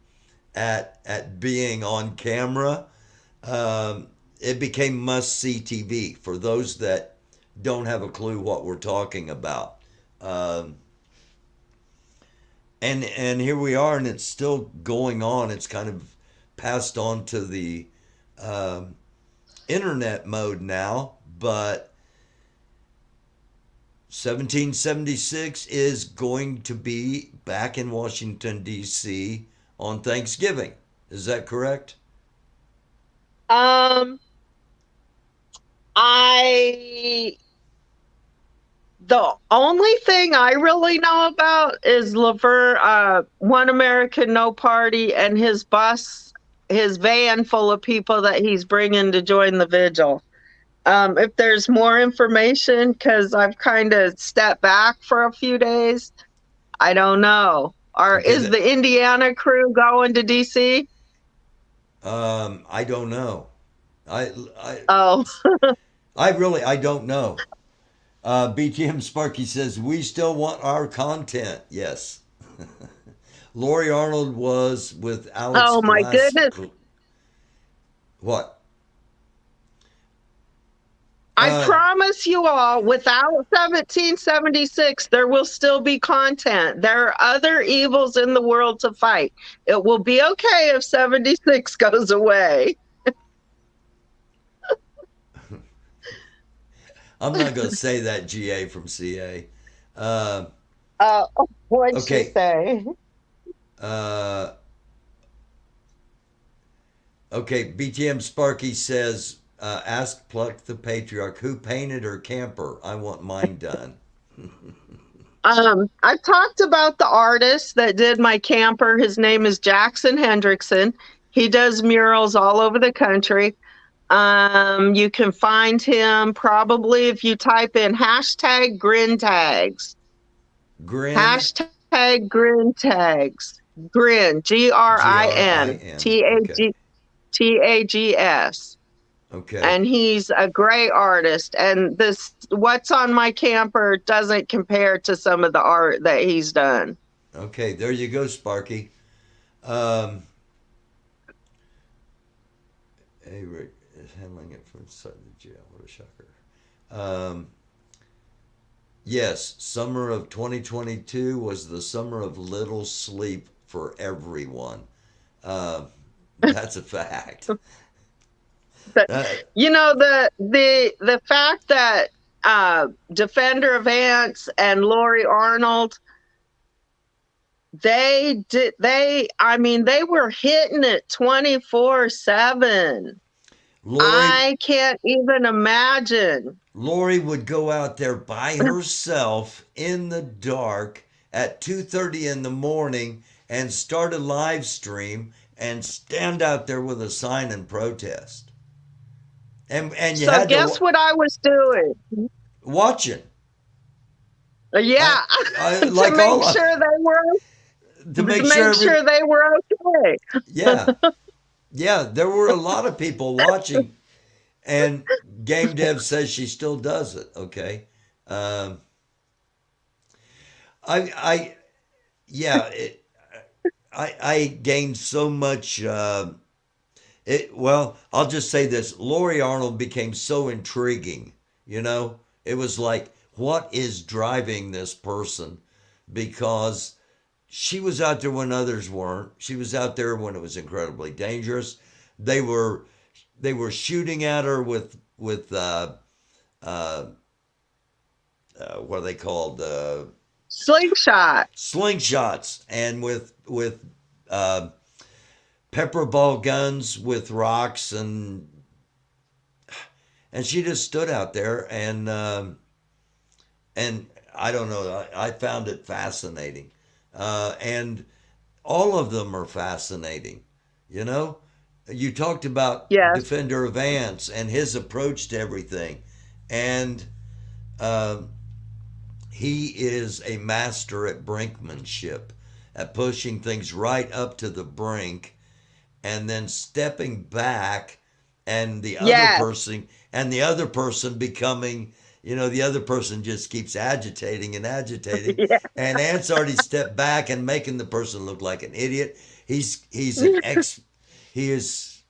at being on camera. It became must-see TV for those that don't have a clue what we're talking about. And here we are, and it's still going on. It's kind of passed on to the internet mode now, but 1776 is going to be back in Washington, D.C. on Thanksgiving. Is that correct? The only thing I really know about is One American No Party, and his bus, his van full of people that he's bringing to join the vigil. If there's more information, because I've kind of stepped back for a few days, I don't know. Is the Indiana crew going to DC? I don't know. I don't know. BTM Sparky says, we still want our content. Yes. Lori Arnold was with Alex. Oh, my goodness. What? I promise you all, without 1776, there will still be content. There are other evils in the world to fight. It will be okay if 76 goes away. I'm not going to say that, GA from CA. What'd she Okay. say? Okay, BTM Sparky says, ask Pluck the Patriarch, who painted her camper? I want mine done. I talked about the artist that did my camper. His name is Jackson Hendrickson. He does murals all over the country. You can find him probably if you type in hashtag grin tags. Grin? Hashtag grin tags. Grin, Grin, Tags. Okay. And he's a great artist. And this, what's on my camper doesn't compare to some of the art that he's done. Okay, there you go, Sparky. Rick is handling it from inside the jail. What a shocker. Yes, summer of 2022 was the summer of little sleep for everyone. That's a fact. You know, the fact that Defender of Ants and Lori Arnold, they were hitting it 24/7. I can't even imagine. Lori would go out there by herself in the dark at 2:30 in the morning and start a live stream and stand out there with a sign and protest. And you so had guess what I was doing? Watching. Yeah, to like make sure they were. To make sure they were okay. Yeah. Yeah, there were a lot of people watching, and Game Dev says she still does it. Okay, I gained so much. Well, I'll just say this: Lori Arnold became so intriguing. You know, it was like, what is driving this person? Because she was out there when others weren't. She was out there when it was incredibly dangerous. They were shooting at her with what are they called? Slingshots, and with pepper ball guns with rocks, and she just stood out there, and I don't know. I found it fascinating. And all of them are fascinating. You know, you talked about Defender of Ants and his approach to everything. And he is a master at brinkmanship, at pushing things right up to the brink and then stepping back, and the other person becoming, you know, the other person just keeps agitating and agitating. And Ant's already stepped back and making the person look like an idiot. He is,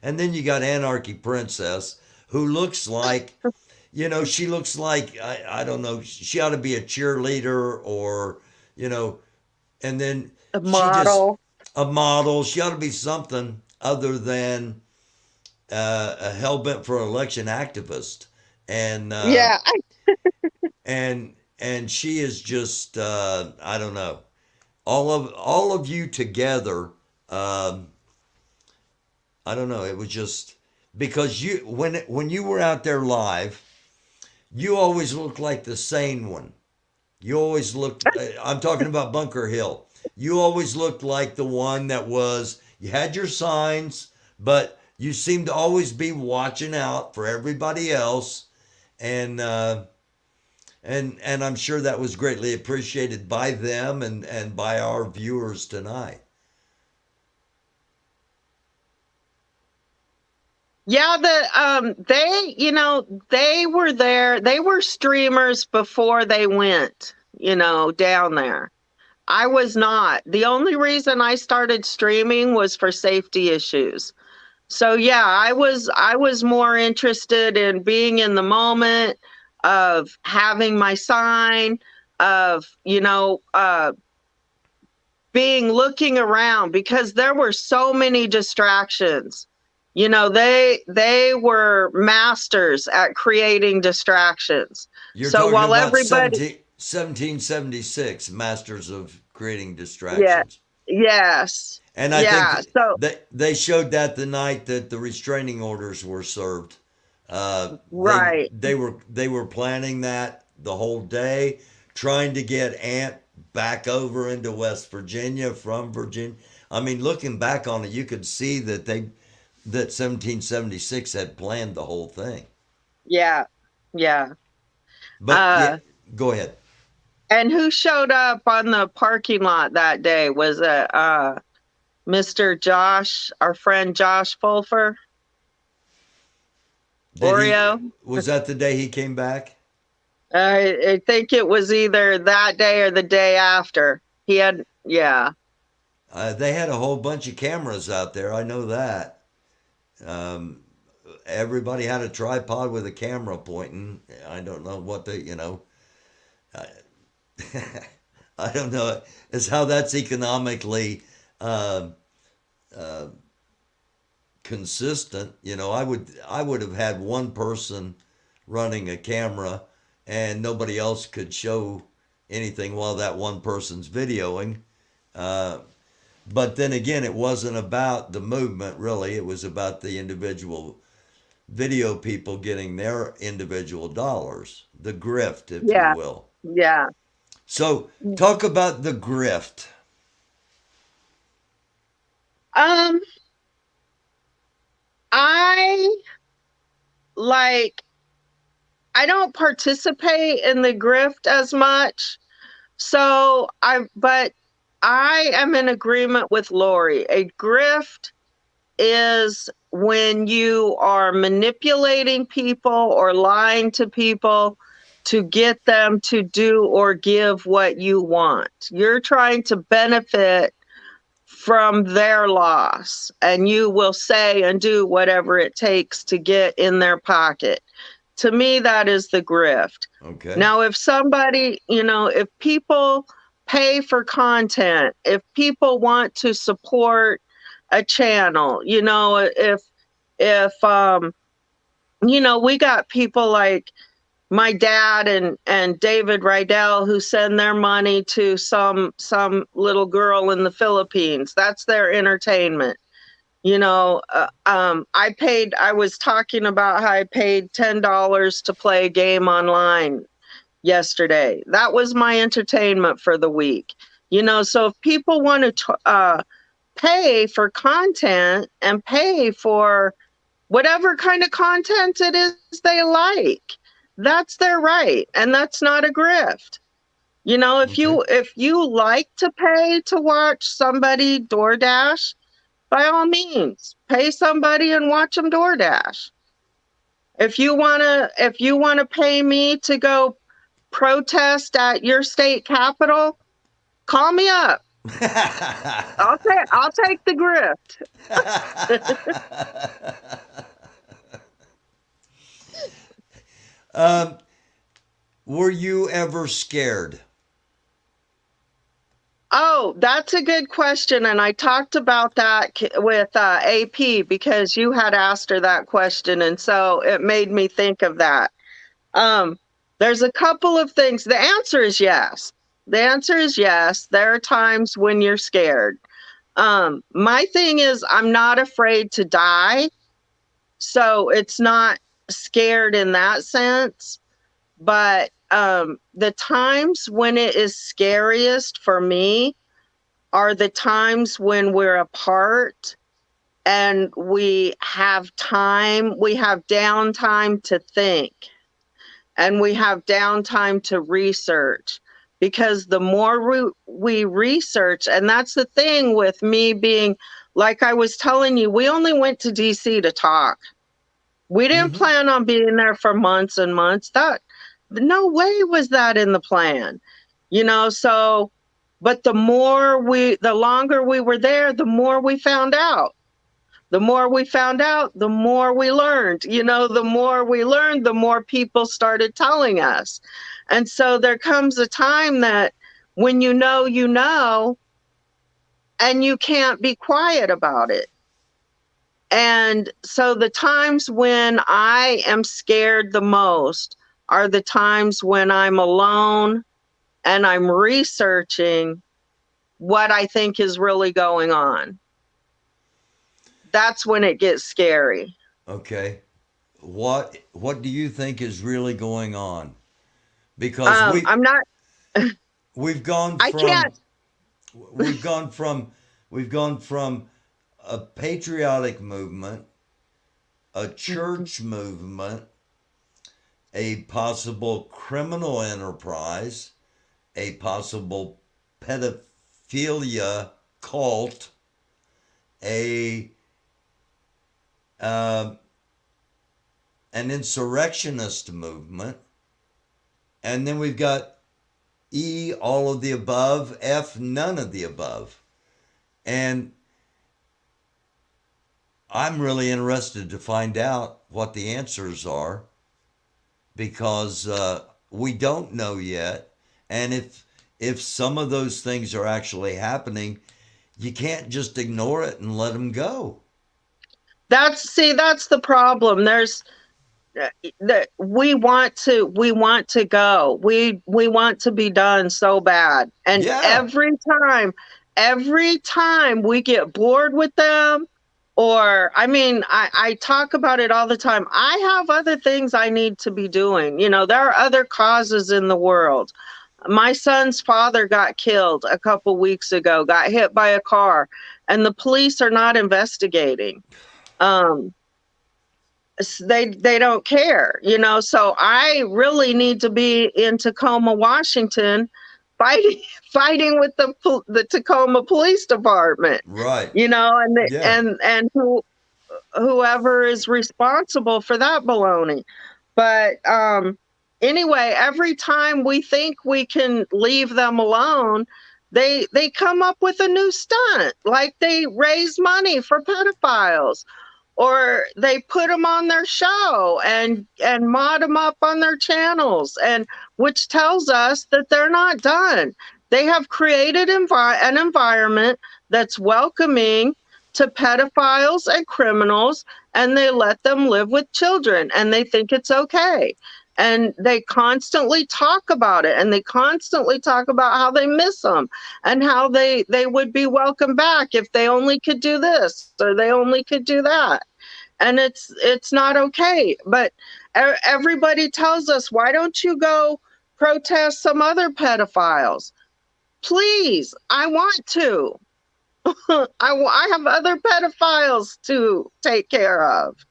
and then you got Anarchy Princess, who looks like, you know, she looks like, I don't know, she ought to be a cheerleader, or, you know, and then a model. She ought to be something other than a hell-bent for election activist. And and she is just I don't know, all of you together. I don't know. It was just because you when you were out there live, you always looked like the sane one. You always looked. I'm talking about Bunker Hill. You always looked like the one that was. You had your signs, but you seemed to always be watching out for everybody else. And I'm sure that was greatly appreciated by them and by our viewers tonight. Yeah, they were there. They were streamers before they went, down there. I was not. The only reason I started streaming was for safety issues. So yeah, I was more interested in being in the moment, of having my sign, of looking around, because there were so many distractions. They were masters at creating distractions. You're so while everybody 1776, Masters of Creating Yeah. Distractions. Yes. And I Yeah. think So they showed that the night that the restraining orders were served. right. They were planning that the whole day, trying to get Ant back over into West Virginia from Virginia. I mean, looking back on it, you could see that 1776 had planned the whole thing. Yeah. Yeah. But yeah, go ahead. And who showed up on the parking lot that day? Was it Mr. Josh, our friend Josh Fulfer? Oreo? Was that the day he came back? I think it was either that day or the day after. He had, yeah. They had a whole bunch of cameras out there. I know that. Everybody had a tripod with a camera pointing. I don't know what I don't know. It's how that's economically consistent. I would have had one person running a camera and nobody else could show anything while that one person's videoing. But then again, it wasn't about the movement, really. It was about the individual video people getting their individual dollars, the grift, if you will. Yeah. So talk about the grift. I don't participate in the grift as much. But I am in agreement with Lori. A grift is when you are manipulating people or lying to people to get them to do or give what you want. You're trying to benefit from their loss, and you will say and do whatever it takes to get in their pocket. To me, that is the grift. Okay. Now, if somebody, if people pay for content, if people want to support a channel, if we got people like my dad and David Rydell who send their money to some little girl in the Philippines. That's their entertainment. I was talking about how I paid $10 to play a game online yesterday. That was my entertainment for the week. So if people want to pay for content and pay for whatever kind of content it is they like, that's their right, and that's not a grift. If you like to pay to watch somebody DoorDash, by all means, pay somebody and watch them DoorDash. If you wanna pay me to go protest at your state capitol, call me up. I'll take the grift. Were you ever scared? Oh, that's a good question. And I talked about that with AP because you had asked her that question. And so it made me think of that. There's a couple of things. The answer is yes. The answer is yes. There are times when you're scared. My thing is, I'm not afraid to die. So it's not scared in that sense. But the times when it is scariest for me are the times when we're apart and we have downtime to think, and we have downtime to research. Because the more we research, and that's the thing with me being, like I was telling you, we only went to DC to talk. We didn't plan on being there for months and months. No way was that in the plan, but the longer we were there, the more we found out. The more we found out, the more we learned. The more we learned, the more people started telling us. And so there comes a time that when you know, and you can't be quiet about it. And so the times when I am scared the most are the times when I'm alone and I'm researching what I think is really going on. That's when it gets scary. Okay. What do you think is really going on? Because I'm not, we've gone I from can't. we've gone from a patriotic movement, a church movement, a possible criminal enterprise, a possible pedophilia cult, an insurrectionist movement, and then we've got E, all of the above, F, none of the above. And I'm really interested to find out what the answers are, because we don't know yet. And if some of those things are actually happening, you can't just ignore it and let them go. That's the problem. There's that we want to go. We want to be done so bad. And every time we get bored with them, or I talk about it all the time. I have other things I need to be doing. There are other causes in the world. My son's father got killed a couple weeks ago, got hit by a car, and the police are not investigating. They don't care, so I really need to be in Tacoma, Washington, fighting with the Tacoma Police Department. Right. And whoever is responsible for that baloney. But anyway, every time we think we can leave them alone, they come up with a new stunt, like they raise money for pedophiles, or they put them on their show and mod them up on their channels, and which tells us that they're not done. They have created an environment that's welcoming to pedophiles and criminals, and they let them live with children, and they think it's okay. And they constantly talk about it, and they constantly talk about how they miss them and how they would be welcome back if they only could do this or they only could do that. And it's not okay. But everybody tells us, why don't you go protest some other pedophiles? Please, I want to. I have other pedophiles to take care of.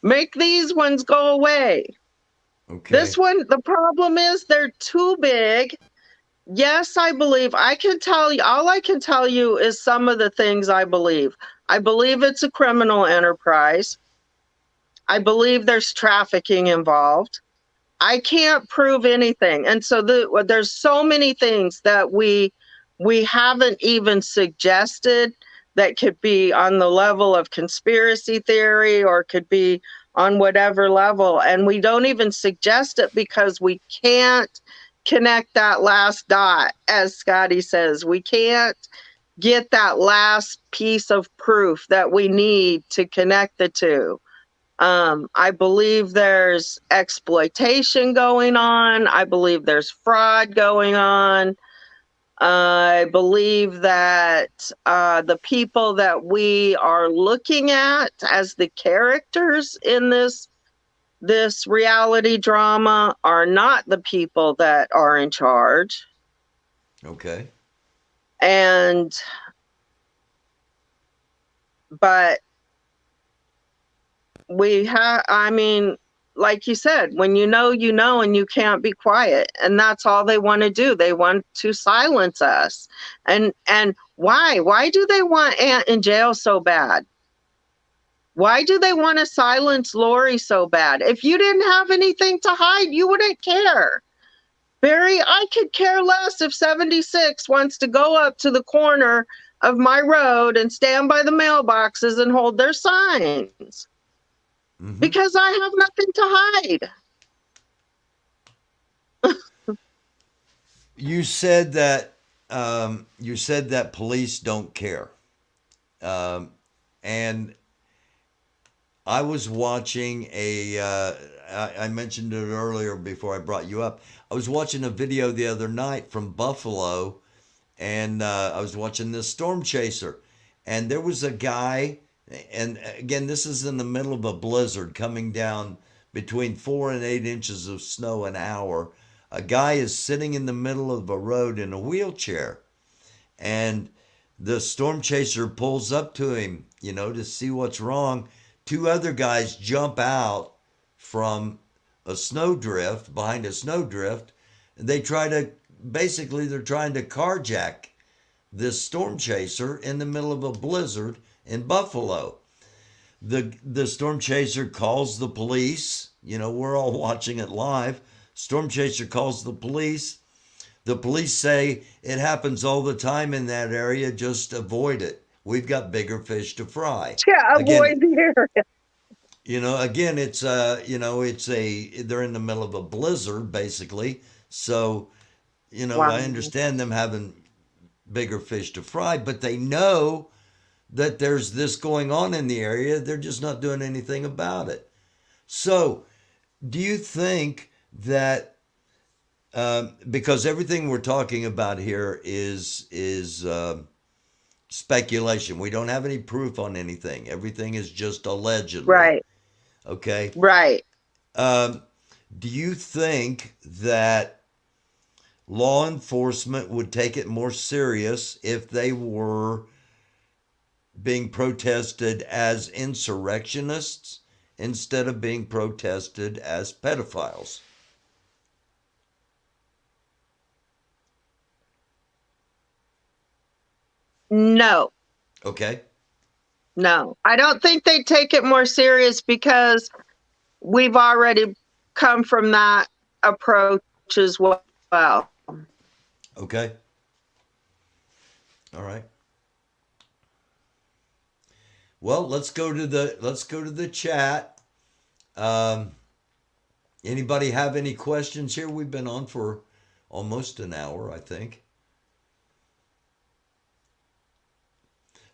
Make these ones go away. Okay. This one, the problem is they're too big. Yes, I believe. I can tell you, all I can tell you is some of the things I believe. I believe it's a criminal enterprise. I believe there's trafficking involved. I can't prove anything. And so there's so many things that we haven't even suggested that could be on the level of conspiracy theory, or could be on whatever level. And we don't even suggest it because we can't connect that last dot, as Scotty says. We can't get that last piece of proof that we need to connect the two. I believe there's exploitation going on. I believe there's fraud going on. I believe that the people that we are looking at as the characters in this reality drama are not the people that are in charge. Okay. But we have, like you said, when you know, and you can't be quiet. And that's all they want to do. They want to silence us. And why? Why do they want Aunt in jail so bad? Why do they want to silence Lori so bad? If you didn't have anything to hide, you wouldn't care. Barry, I could care less if 76 wants to go up to the corner of my road and stand by the mailboxes and hold their signs. Mm-hmm. Because I have nothing to hide. You said that police don't care, and I was watching I mentioned it earlier before I brought you up. I was watching a video the other night from Buffalo, and I was watching this storm chaser, and there was a guy, and again, this is in the middle of a blizzard coming down between 4 and 8 inches of snow an hour. A guy is sitting in the middle of a road in a wheelchair, and the storm chaser pulls up to him, to see what's wrong. 2 other guys jump out from a snowdrift, behind a snowdrift. They're trying to carjack this storm chaser in the middle of a blizzard in Buffalo. The storm chaser calls the police. We're all watching it live. Storm chaser calls the police. The police say it happens all the time in that area. Just avoid it. We've got bigger fish to fry. Yeah, avoid the area. Again, they're in the middle of a blizzard, basically. So, Wow. I understand them having bigger fish to fry, but they know that there's this going on in the area. They're just not doing anything about it. So, do you think that, because everything we're talking about here is speculation. We don't have any proof on anything. Everything is just allegedly. Right. Okay. Right. Do you think that law enforcement would take it more serious if they were being protested as insurrectionists instead of being protested as pedophiles? No. Okay. No, I don't think they take it more serious because we've already come from that approach as well. Okay. All right. Well, let's go to the chat. Anybody have any questions here? We've been on for almost an hour, I think.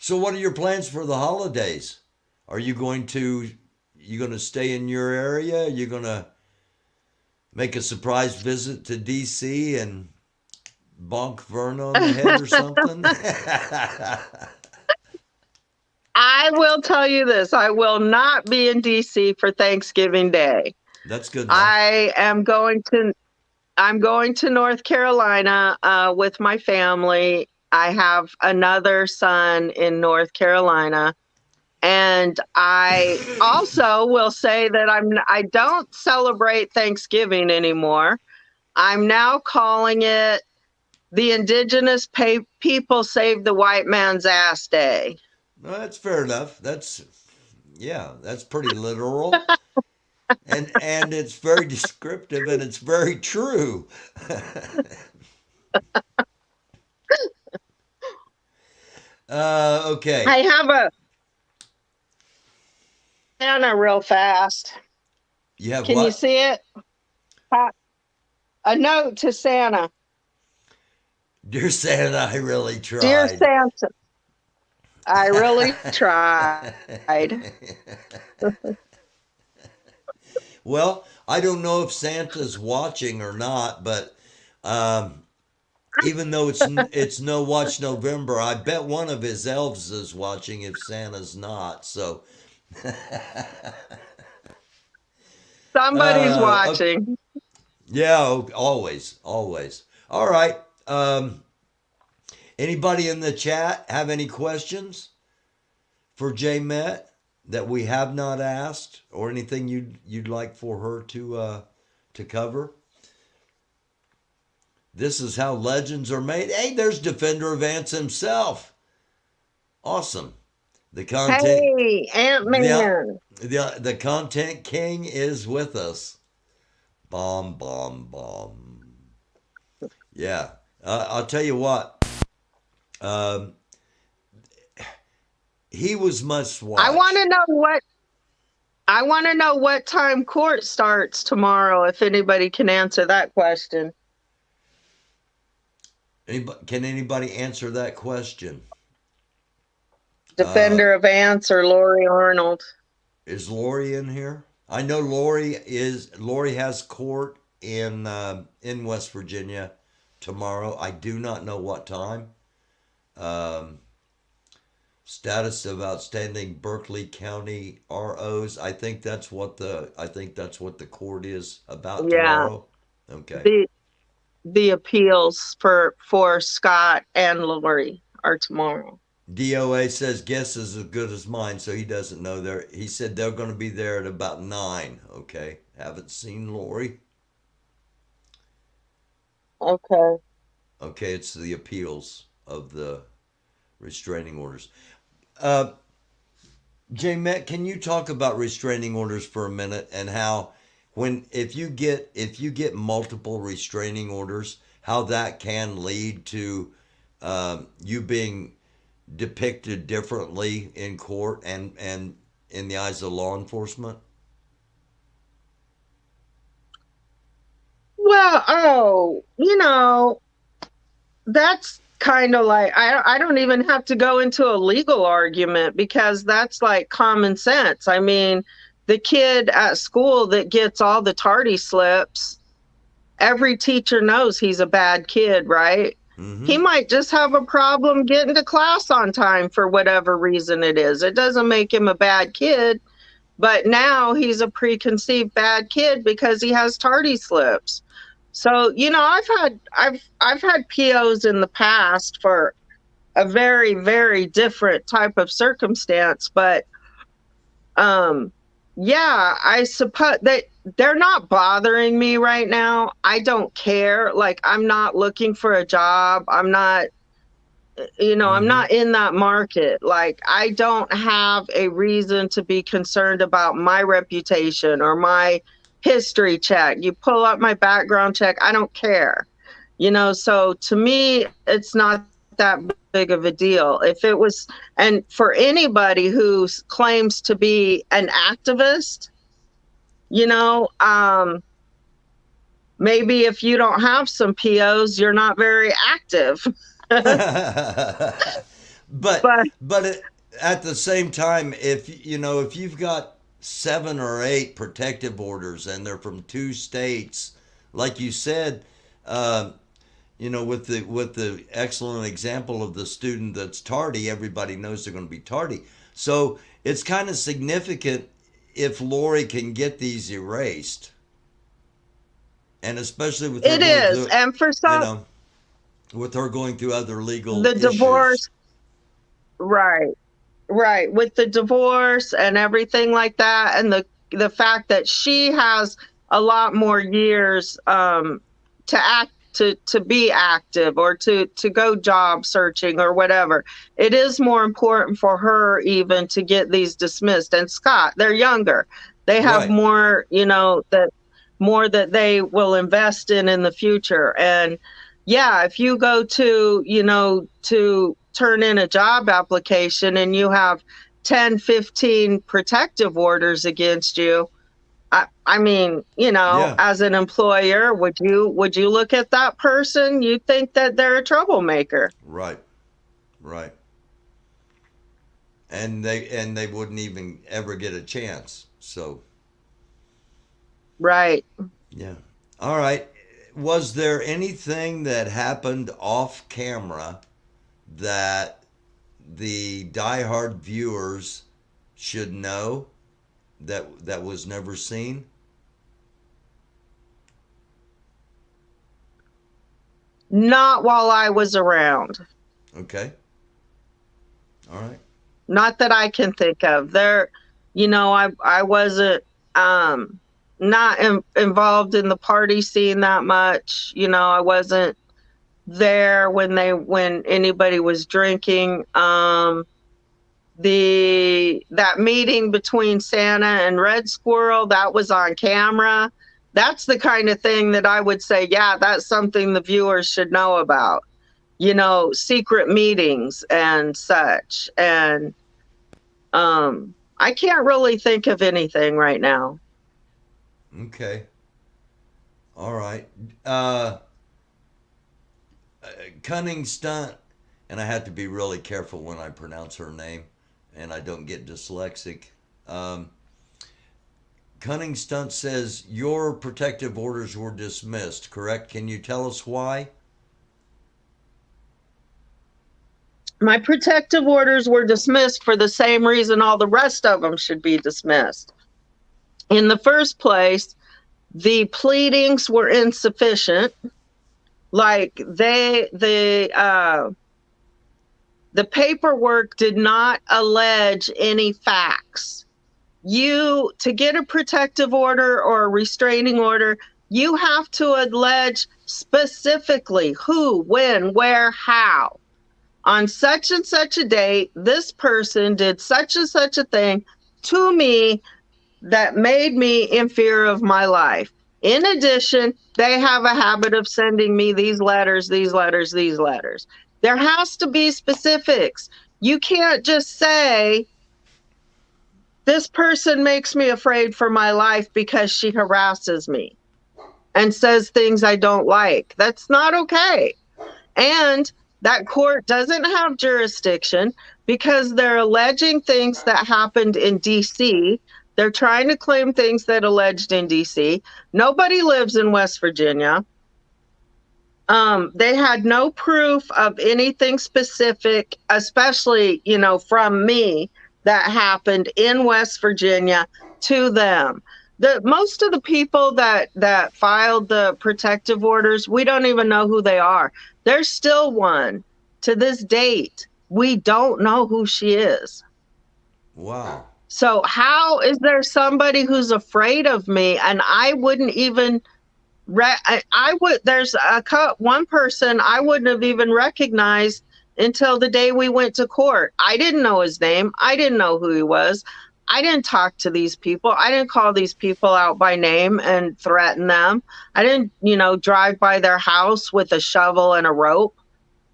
So what are your plans for the holidays? Are you going to stay in your area? Are you going to make a surprise visit to DC and bonk Vern on the head or something? I will tell you this. I will not be in DC for Thanksgiving Day. That's good enough. I'm going to North Carolina with my family. I have another son in North Carolina. And I also will say that I don't celebrate Thanksgiving anymore. I'm now calling it the Indigenous People Save the White Man's Ass Day. No, that's fair enough. That's pretty literal. and it's very descriptive and it's very true. Okay. I have a Santa real fast. You have Can what? you see it? A note to Santa. Dear Santa, I really tried. Dear Santa, I really tried. Well, I don't know if Santa's watching or not, but even though it's No Watch November, I bet one of his elves is watching if Santa's not. So Somebody's watching. Okay. Yeah, always. All right. Anybody in the chat have any questions for Jay Met that we have not asked, or anything you'd like for her to cover? This is how legends are made. Hey, there's Defender of Ants himself. Awesome. The content. Hey, Ant-Man. The content king is with us. Bomb. Yeah. I'll tell you what. He was must watch. I want to know what time court starts tomorrow, if anybody can answer that question. Can anybody answer that question? Defender of Ants or Lori Arnold? Is Lori in here? I know Lori has court in West Virginia tomorrow. I do not know what time. Status of outstanding Berkeley County ROs. I think that's what the court is about tomorrow. Okay. The appeals for Scott and Lori are tomorrow. DOA says guess is as good as mine, so he doesn't know. He said they're going to be there at about 9. Okay. Haven't seen Lori. Okay. Okay, it's the appeals of the restraining orders. J-Met, can you talk about restraining orders for a minute and how if you get multiple restraining orders, how that can lead to you being depicted differently in court and in the eyes of law enforcement? Well, that's kind of like, I don't even have to go into a legal argument because that's like common sense. I mean, the kid at school that gets all the tardy slips, every teacher knows he's a bad kid, right? Mm-hmm. He might just have a problem getting to class on time for whatever reason it is. It doesn't make him a bad kid, but now he's a preconceived bad kid because he has tardy slips. So, I've had POs in the past for a very, very different type of circumstance, but I suppose that they're not bothering me right now. I don't care. Like, I'm not looking for a job. I'm not, I'm not in that market. Like, I don't have a reason to be concerned about my reputation or my history check. You pull up my background check, I don't care. So to me, it's not that big of a deal. If it was, and for anybody who claims to be an activist, maybe if you don't have some POs, you're not very active. but at the same time, if you've got 7 or 8 protective orders and they're from 2 states, like you said, with the excellent example of the student that's tardy, everybody knows they're going to be tardy. So it's kind of significant if Lori can get these erased, and especially with it is, and for some, with her going through other legal the issues. Divorce, right, with the divorce and everything like that, and the fact that she has a lot more years to be active or to go job searching or whatever. It is more important for her even to get these dismissed. And Scott, they're younger. They have more, that they will invest in the future. And yeah, if you go to turn in a job application and you have 10, 15 protective orders against you, I mean, as an employer, would you look at that person? You think that they're a troublemaker. Right. And they wouldn't even ever get a chance. So. Right. Yeah. All right. Was there anything that happened off camera that the diehard viewers should know that was never seen? Not while I was around. Okay. All right. Not that I can think of. I wasn't not involved in the party scene that much. I wasn't there when anybody was drinking. That meeting between Santa and Red Squirrel, that was on camera. That's the kind of thing that I would say, yeah, that's something the viewers should know about. Secret meetings and such. And I can't really think of anything right now. Okay. All right. Cunning Stunt, and I have to be really careful when I pronounce her name and I don't get dyslexic. Cunning Stunt says your protective orders were dismissed, correct? Can you tell us why? My protective orders were dismissed for the same reason all the rest of them should be dismissed. In the first place, the pleadings were insufficient. Like the paperwork did not allege any facts. To get a protective order or a restraining order, you have to allege specifically who, when, where, how. On such and such a date, this person did such and such a thing to me that made me in fear of my life. In addition, they have a habit of sending me these letters, these letters, these letters. There has to be specifics. You can't just say, this person makes me afraid for my life because she harasses me and says things I don't like. That's not okay. And that court doesn't have jurisdiction because they're alleging things that happened in D.C. They're trying to claim things that alleged in D.C. Nobody lives in West Virginia. They had no proof of anything specific, especially, from me, that happened in West Virginia to them. Most of the people that filed the protective orders, we don't even know who they are. There's still one to this date. We don't know who she is. Wow. So how is there somebody who's afraid of me? And I wouldn't even, there's one person I wouldn't have even recognized until the day we went to court. I didn't know his name. I didn't know who he was. I didn't talk to these people. I didn't call these people out by name and threaten them. I didn't, drive by their house with a shovel and a rope.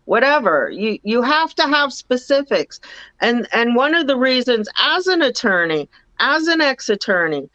Whatever. You have to have specifics. And one of the reasons, as an attorney, as an ex-attorney,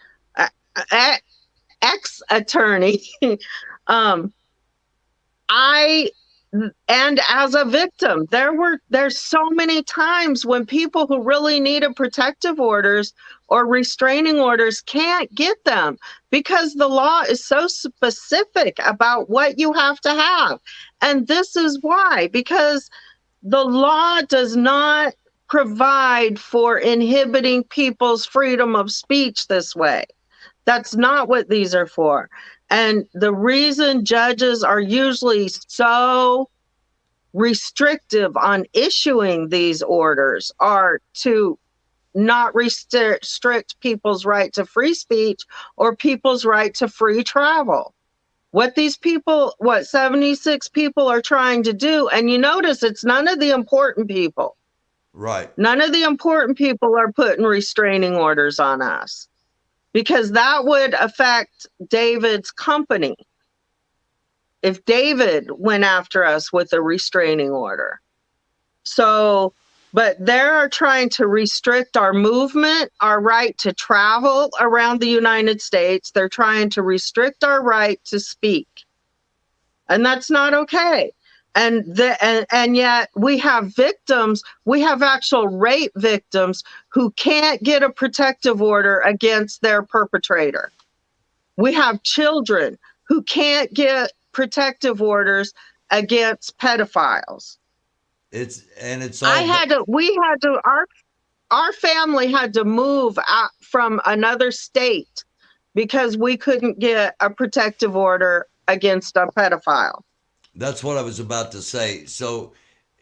and as a victim, there's so many times when people who really needed protective orders or restraining orders can't get them because the law is so specific about what you have to have. And this is why, because the law does not provide for inhibiting people's freedom of speech this way. That's not what these are for. And the reason judges are usually so restrictive on issuing these orders are to not restrict people's right to free speech or people's right to free travel. What 76 people are trying to do, and you notice it's none of the important people. Right. None of the important people are putting restraining orders on us, because that would affect David's company if David went after us with a restraining order. So, but they're trying to restrict our movement, our right to travel around the United States. They're trying to restrict our right to speak. And that's not okay. And yet we have victims, we have actual rape victims who can't get a protective order against their perpetrator. We have children who can't get protective orders against pedophiles. Our family had to move out from another state because we couldn't get a protective order against a pedophile. That's what I was about to say. So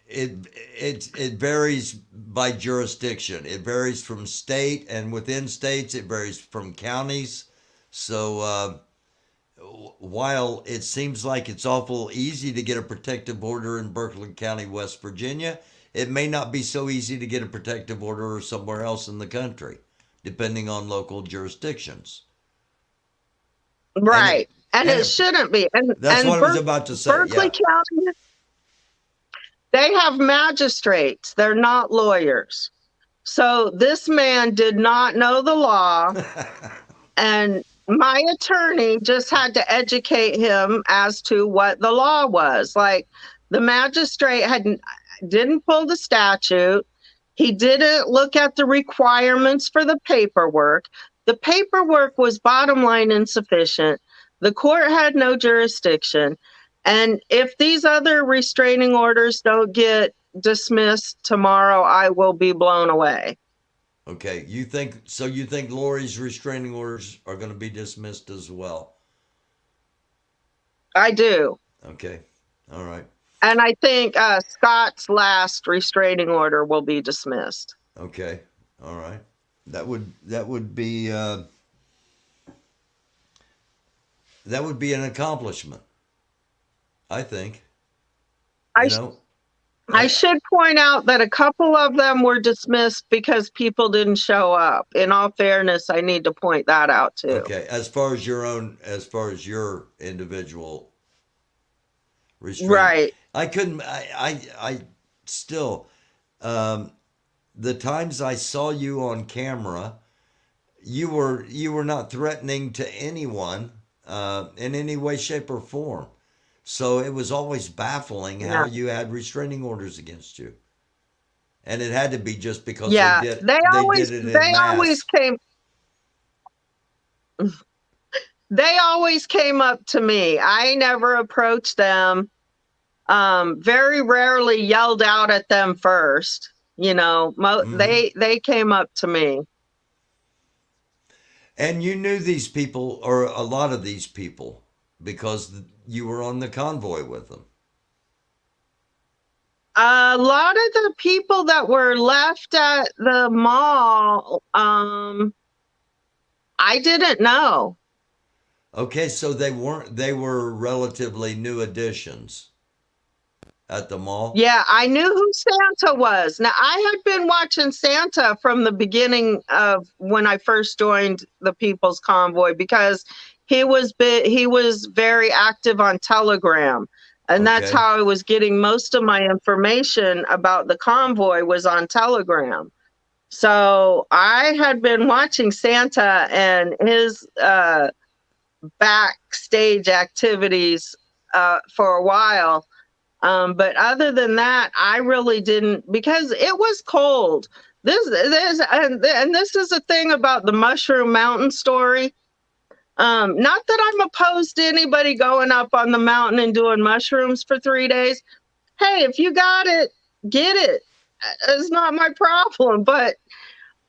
it varies by jurisdiction. It varies from state, and within states it varies from counties. So while it seems like it's awful easy to get a protective order in Berkeley County, West Virginia, it may not be so easy to get a protective order somewhere else in the country, depending on local jurisdictions. Right. And it shouldn't be. And that's what I was about to say. Berkeley County, they have magistrates. They're not lawyers. So this man did not know the law. And my attorney just had to educate him as to what the law was. Like, the magistrate didn't pull the statute. He didn't look at the requirements for the paperwork. The paperwork was bottom line insufficient. The court had no jurisdiction. And if these other restraining orders don't get dismissed tomorrow, I will be blown away. Okay, you think Lori's restraining orders are going to be dismissed as well? I do. Okay, all right. And I think Scott's last restraining order will be dismissed. Okay, all right. That would be an accomplishment, I think. I should point out that a couple of them were dismissed because people didn't show up. In all fairness, I need to point that out too. Okay, as far as your individual restraint, right? I still, the times I saw you on camera, you were not threatening to anyone in any way, shape, or form. So it was always baffling how you had restraining orders against you. And it had to be just because they did it in mass. They always came up to me. I never approached them. Very rarely yelled out at them first. They came up to me. And you knew these people, or a lot of these people, because you were on the convoy with them. A lot of the people that were left at the mall, I didn't know. Okay, so they were relatively new additions at the mall? Yeah, I knew who Santa was. Now, I had been watching Santa from the beginning of when I first joined the People's Convoy because he was very active on Telegram. And that's how I was getting most of my information about the convoy was on Telegram. So I had been watching Santa and his backstage activities for a while. But other than that, I really didn't, because it was cold. This is a thing about the Mushroom Mountain story. Not that I'm opposed to anybody going up on the mountain and doing mushrooms for 3 days. Hey, if you got it, get it. It's not my problem. But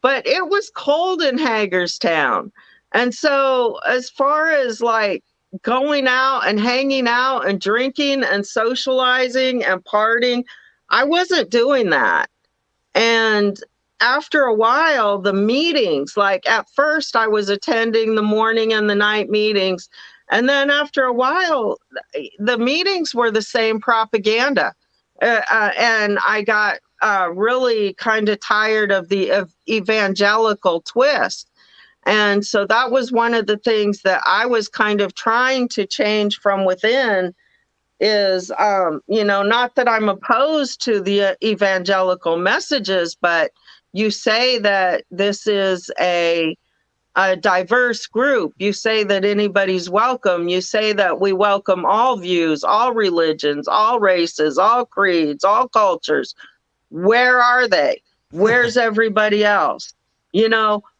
it was cold in Hagerstown. And so as far as like going out and hanging out and drinking and socializing and partying, I wasn't doing that. And after a while, the meetings, like at first I was attending the morning and the night meetings. And then after a while, the meetings were the same propaganda. And I got really kind of tired of the evangelical twist. And so that was one of the things that I was kind of trying to change from within is, not that I'm opposed to the evangelical messages, but you say that this is a diverse group. You say that anybody's welcome. You say that we welcome all views, all religions, all races, all creeds, all cultures. Where are they? Where's everybody else?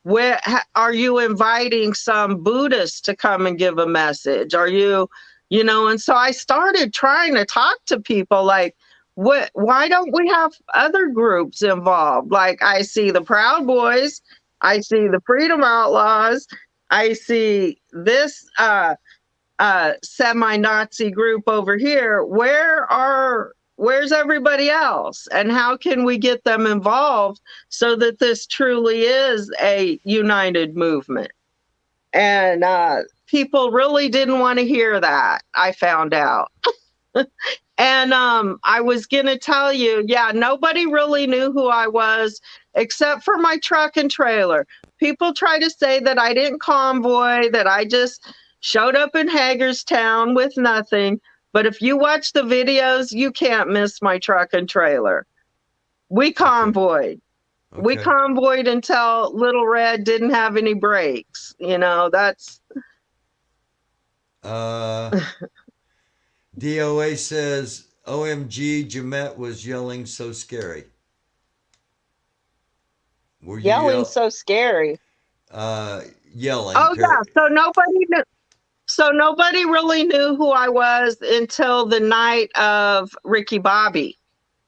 Where are you inviting some Buddhists to come and give a message? Are you, and so I started trying to talk to people like, why don't we have other groups involved? Like I see the Proud Boys, I see the Freedom Outlaws, I see this semi-Nazi group over here. Where's everybody else? And how can we get them involved so that this truly is a united movement? And people really didn't want to hear that, I found out. And I was going to tell you, nobody really knew who I was except for my truck and trailer. People try to say that I didn't convoy, that I just showed up in Hagerstown with nothing. But if you watch the videos, you can't miss my truck and trailer. We convoyed. Okay. We convoyed until Little Red didn't have any brakes. That's... DOA says, OMG, Jamette was yelling so scary. Were you yelling so scary? yelling. Oh yeah, so nobody really knew who I was until the night of Ricky Bobby,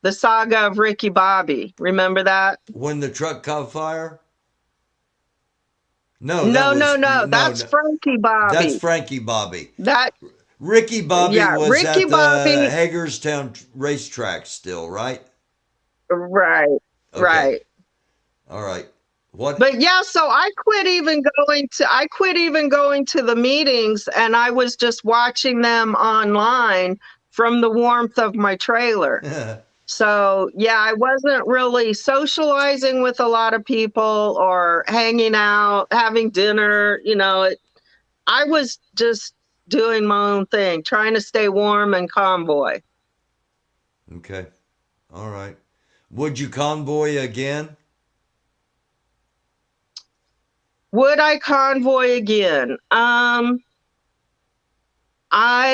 the saga of Ricky Bobby. Remember that? When the truck caught fire? No, No. That's Frankie Bobby. That's Frankie Bobby. That Ricky Bobby yeah, was Ricky at the Bobby. Hagerstown racetrack still, right? Right. Okay. Right. All right. What? But yeah, so I quit even going to the meetings, and I was just watching them online from the warmth of my trailer. So yeah, I wasn't really socializing with a lot of people or hanging out, having dinner. I was just doing my own thing, trying to stay warm and convoy. Okay. All right. Would you convoy again? Would I convoy again? I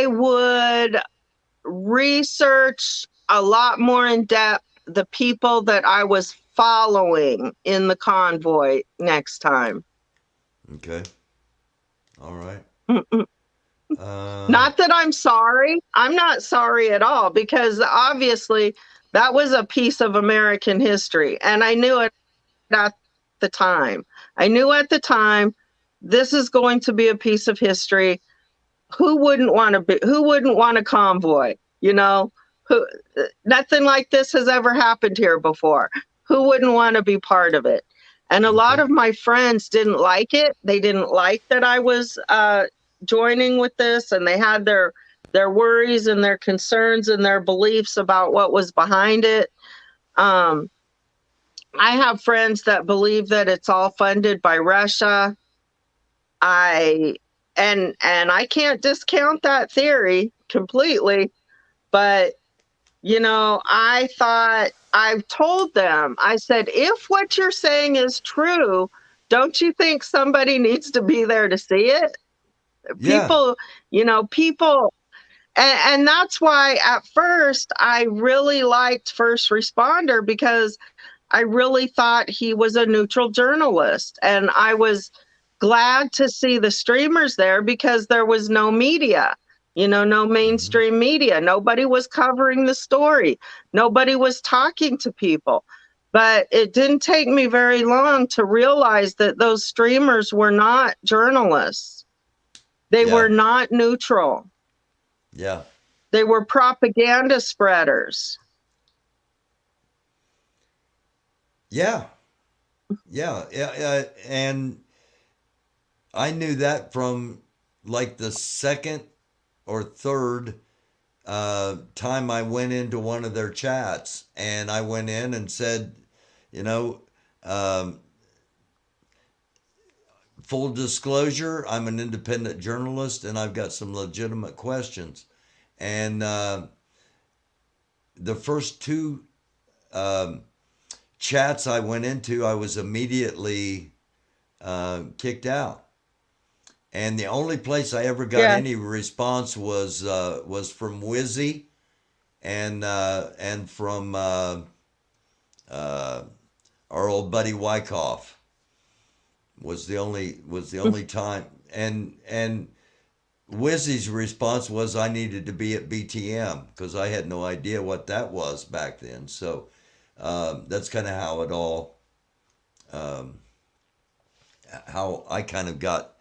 would research a lot more in depth the people that I was following in the convoy next time. Okay. All right. Not that I'm sorry. I'm not sorry at all, because obviously that was a piece of American history, and I knew it at the time. I knew at the time this is going to be a piece of history. Who wouldn't want a convoy? Nothing like this has ever happened here before. Who wouldn't want to be part of it? And a lot of my friends didn't like it. They didn't like that I was joining with this, and they had their worries and their concerns and their beliefs about what was behind it. I have friends that believe that it's all funded by Russia. And I can't discount that theory completely, but I told them, I said, if what you're saying is true, don't you think somebody needs to be there to see it? Yeah. People, and that's why at first I really liked First Responder, because I really thought he was a neutral journalist, and I was glad to see the streamers there because there was no media, no mainstream media. Nobody was covering the story. Nobody was talking to people. But it didn't take me very long to realize that those streamers were not journalists. They were not neutral. Yeah. They were propaganda spreaders. Yeah. And I knew that from like the second or third time I went into one of their chats, and I went in and said, full disclosure, I'm an independent journalist and I've got some legitimate questions. And the first two chats I went into, I was immediately kicked out. And the only place I ever got any response was from Wizzy and from our old buddy Wyckoff was the only time. And Wizzy's response was I needed to be at BTM because I had no idea what that was back then. So that's kind of how it all, how I kind of got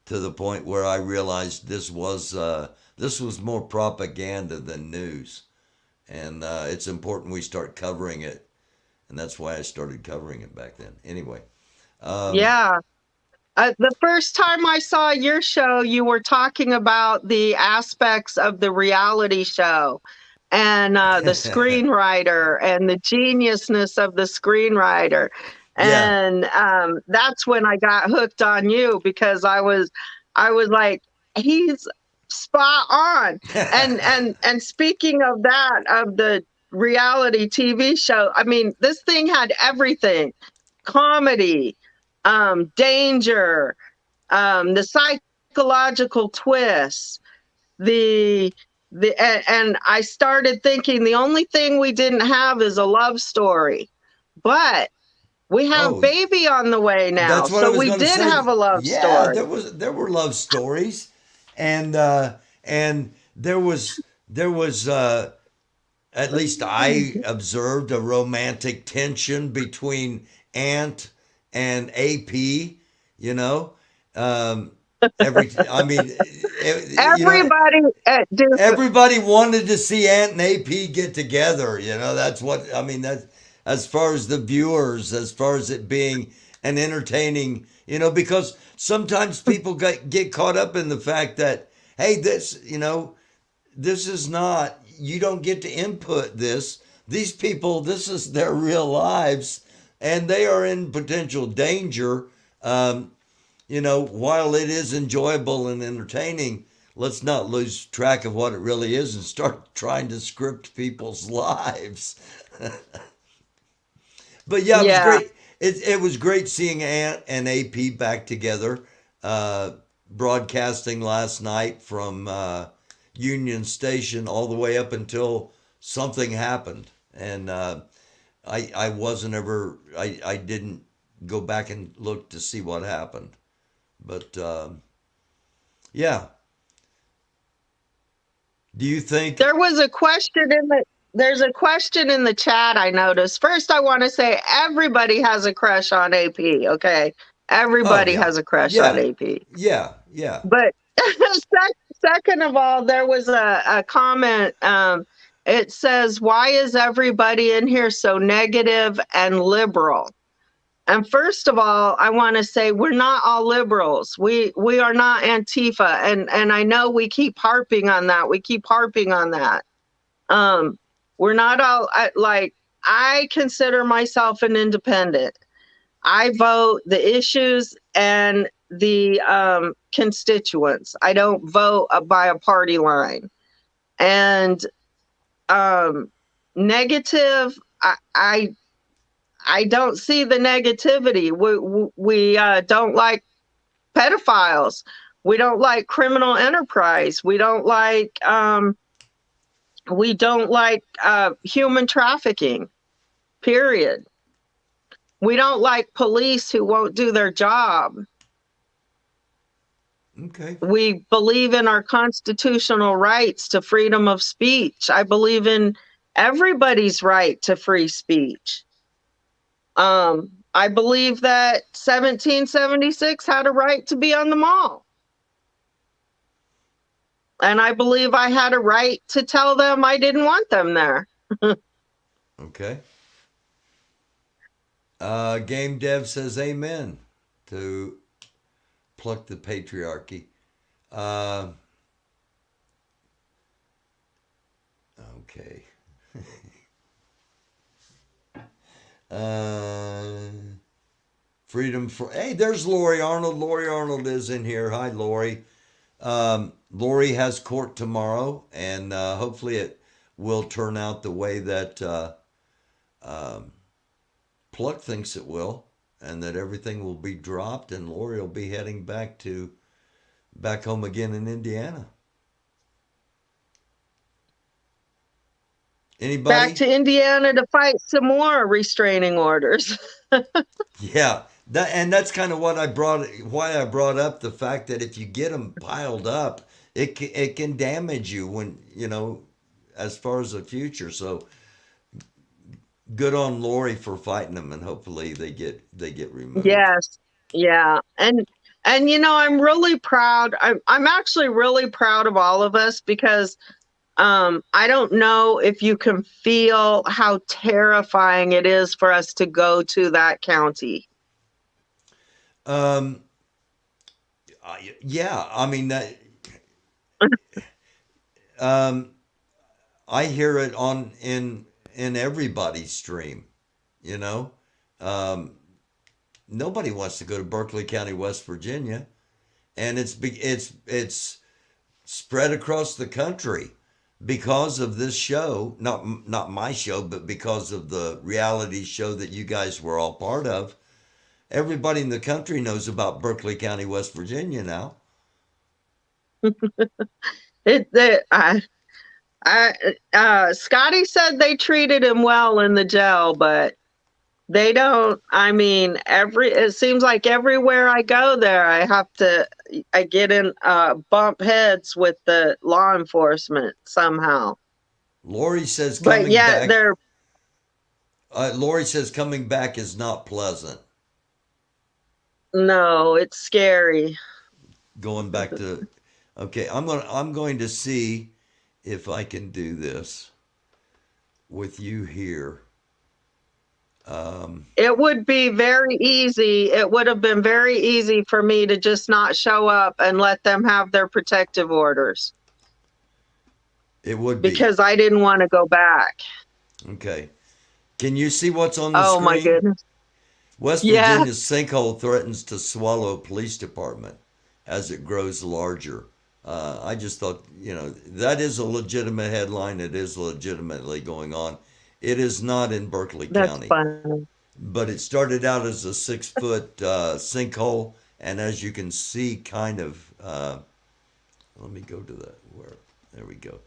to the point where I realized this was more propaganda than news, and it's important we start covering it, and that's why I started covering it back then. Anyway, the first time I saw your show, you were talking about the aspects of the reality show, and the screenwriter and the geniusness of the screenwriter. And that's when I got hooked on you, because I was like, he's spot on. And speaking of that, of the reality TV show, I mean, this thing had everything: comedy, danger, the psychological twists, and I started thinking the only thing we didn't have is a love story, but We have Oh, baby on the way now. that's what I So was we going to did say. have a love Yeah, story. there were love stories, and there was at least I observed a romantic tension between Ant and AP. You know, I mean, you know, Everybody at Duke. everybody wanted to see Ant and AP get together. You know, that's what I mean. That's as far as the viewers, as far as it being an entertaining. You know, because sometimes people get caught up in the fact that, hey, this, you know, this is not. You don't get to input this. These people, this is their real lives, and they are in potential danger. You know, while it is enjoyable and entertaining, let's not lose track of what it really is and start trying to script people's lives. But yeah, it was great. It was great seeing Ant and AP back together, broadcasting last night from Union Station all the way up until something happened. And I wasn't ever, I didn't go back and look to see what happened. But yeah. Do you think There was a question there's a question in the chat I noticed. First, I want to say everybody has a crush on AP, okay? Everybody has a crush on AP. Yeah. But second of all, there was a comment. It says, why is everybody in here so negative and liberal? And first of all, I want to say we're not all liberals. We are not Antifa. And I know we keep harping on that. We're not all I consider myself an independent. I vote the issues and the constituents. I don't vote by a party line. And negative, I don't see the negativity. We don't like pedophiles. We don't like criminal enterprise. We don't like human trafficking, period. We don't like police who won't do their job. Okay. We believe in our constitutional rights to freedom of speech. I believe in everybody's right to free speech. I believe that 1776 had a right to be on the mall. And I believe I had a right to tell them I didn't want them there. Okay. Game Dev says amen to Pluck the Patriarchy. Okay. Freedom for, hey, there's Lori Arnold. Lori Arnold is in here. Hi, Lori. Lori has court tomorrow, and hopefully it will turn out the way that Pluck thinks it will, and that everything will be dropped, and Lori will be heading back home again in Indiana. Anybody? Back to Indiana to fight some more restraining orders. Yeah, that's kind of why I brought up the fact that if you get them piled up, it can damage you when, you know, as far as the future. So good on Lori for fighting them, and hopefully they get removed. Yes, yeah, and you know, I'm really proud. I'm actually really proud of all of us, because I don't know if you can feel how terrifying it is for us to go to that county. Yeah, I mean that. I hear it in everybody's stream, you know. Nobody wants to go to Berkeley County, West Virginia, and it's spread across the country because of this show. Not my show, but because of the reality show that you guys were all part of. Everybody in the country knows about Berkeley County, West Virginia now. Scotty said they treated him well in the jail, but They don't, I mean, it seems like everywhere I go there, I get in, bump heads with the law enforcement somehow. Lori says But coming yet back. Lori says coming back is not pleasant. No, it's scary. Going back to, okay, I'm going to see if I can do this with you here. It would be very easy. It would have been very easy for me to just not show up and let them have their protective orders. It would be. Because I didn't want to go back. Okay. Can you see what's on the Oh screen? my goodness. West Yeah. Virginia's sinkhole threatens to swallow a police department as it grows larger. I just thought, that is a legitimate headline. It is legitimately going on. It is not in Berkeley County. Fun. But it started out as a 6-foot sinkhole. And as you can see, kind of, let me go to that. There we go.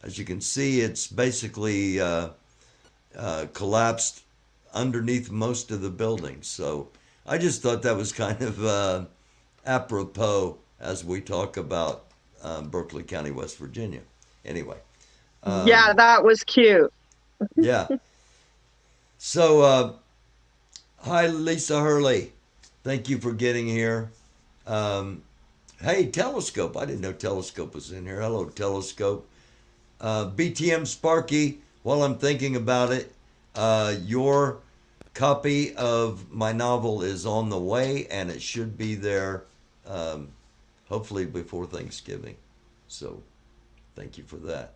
As you can see, it's basically collapsed underneath most of the buildings. So I just thought that was kind of apropos as we talk about Berkeley County, West Virginia. Anyway. Yeah, that was cute. Yeah. So, hi, Lisa Hurley. Thank you for getting here. Hey, Telescope. I didn't know Telescope was in here. Hello, Telescope. BTM Sparky, while I'm thinking about it, your copy of my novel is on the way, and it should be there hopefully before Thanksgiving. So thank you for that.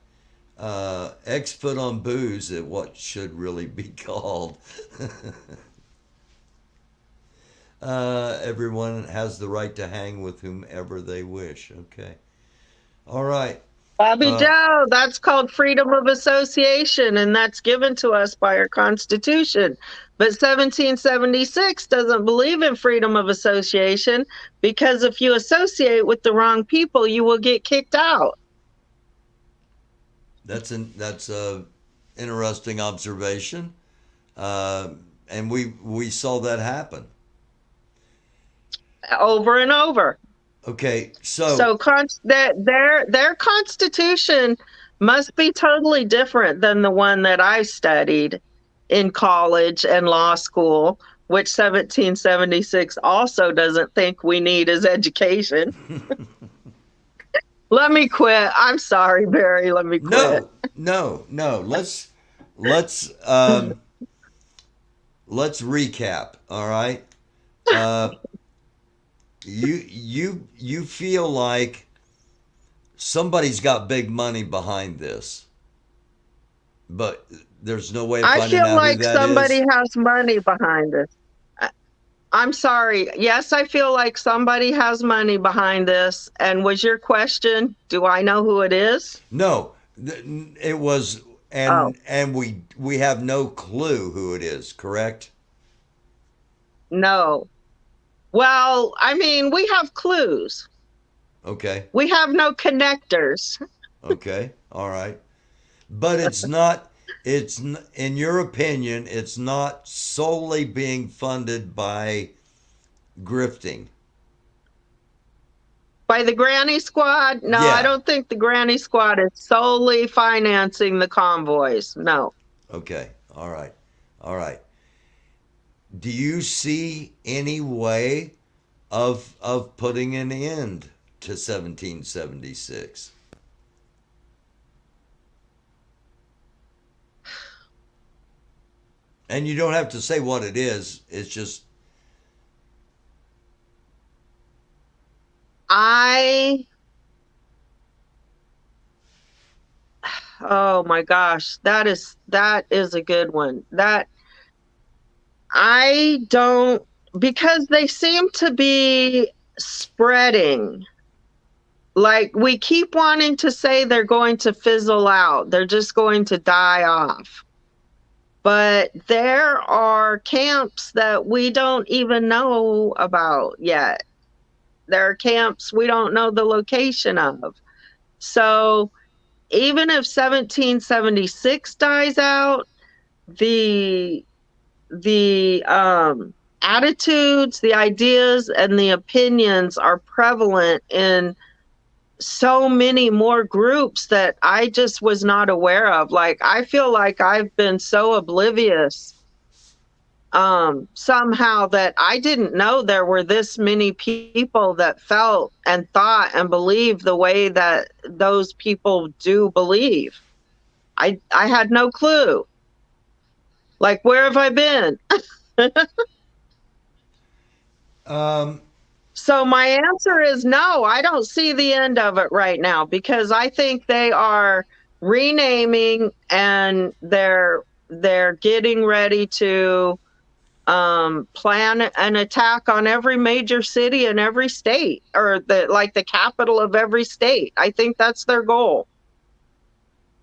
X foot on booze at what should really be called. Everyone has the right to hang with whomever they wish. Okay. All right. Bobby Joe, that's called freedom of association, and that's given to us by our Constitution. But 1776 doesn't believe in freedom of association because if you associate with the wrong people, you will get kicked out. That's a interesting observation, and we saw that happen over and over. Okay, so their Constitution must be totally different than the one that I studied in college and law school, which 1776 also doesn't think we need as education. Let me quit. I'm sorry, Barry. Let me quit. No. Let's recap. All right. You feel like somebody's got big money behind this, but there's no way of finding out who that is. I feel like somebody has money behind it. I'm sorry. Yes, I feel like somebody has money behind this. And was your question, do I know who it is? No, it was, and we have no clue who it is, correct? No. Well, I mean, we have clues. Okay. We have no connectors. Okay. All right. But in your opinion, it's not solely being funded by grifting. By the Granny Squad? No, Yeah. I don't think the Granny Squad is solely financing the convoys. No. Okay. All right. Do you see any way of putting an end to 1776? And you don't have to say what it is. It's just... Oh my gosh, that is a good one. I don't, because they seem to be spreading. Like, we keep wanting to say they're going to fizzle out. They're just going to die off. But there are camps that we don't even know about yet. There are camps we don't know the location of. So even if 1776 dies out, the the attitudes, the ideas, and the opinions are prevalent in so many more groups that I just was not aware of. Like, I feel like I've been so oblivious somehow that I didn't know there were this many people that felt and thought and believed the way that those people do believe. I had no clue. Like, where have I been? So my answer is no, I don't see the end of it right now, because I think they are renaming and they're getting ready to plan an attack on every major city in every state, or the capital of every state. I think that's their goal.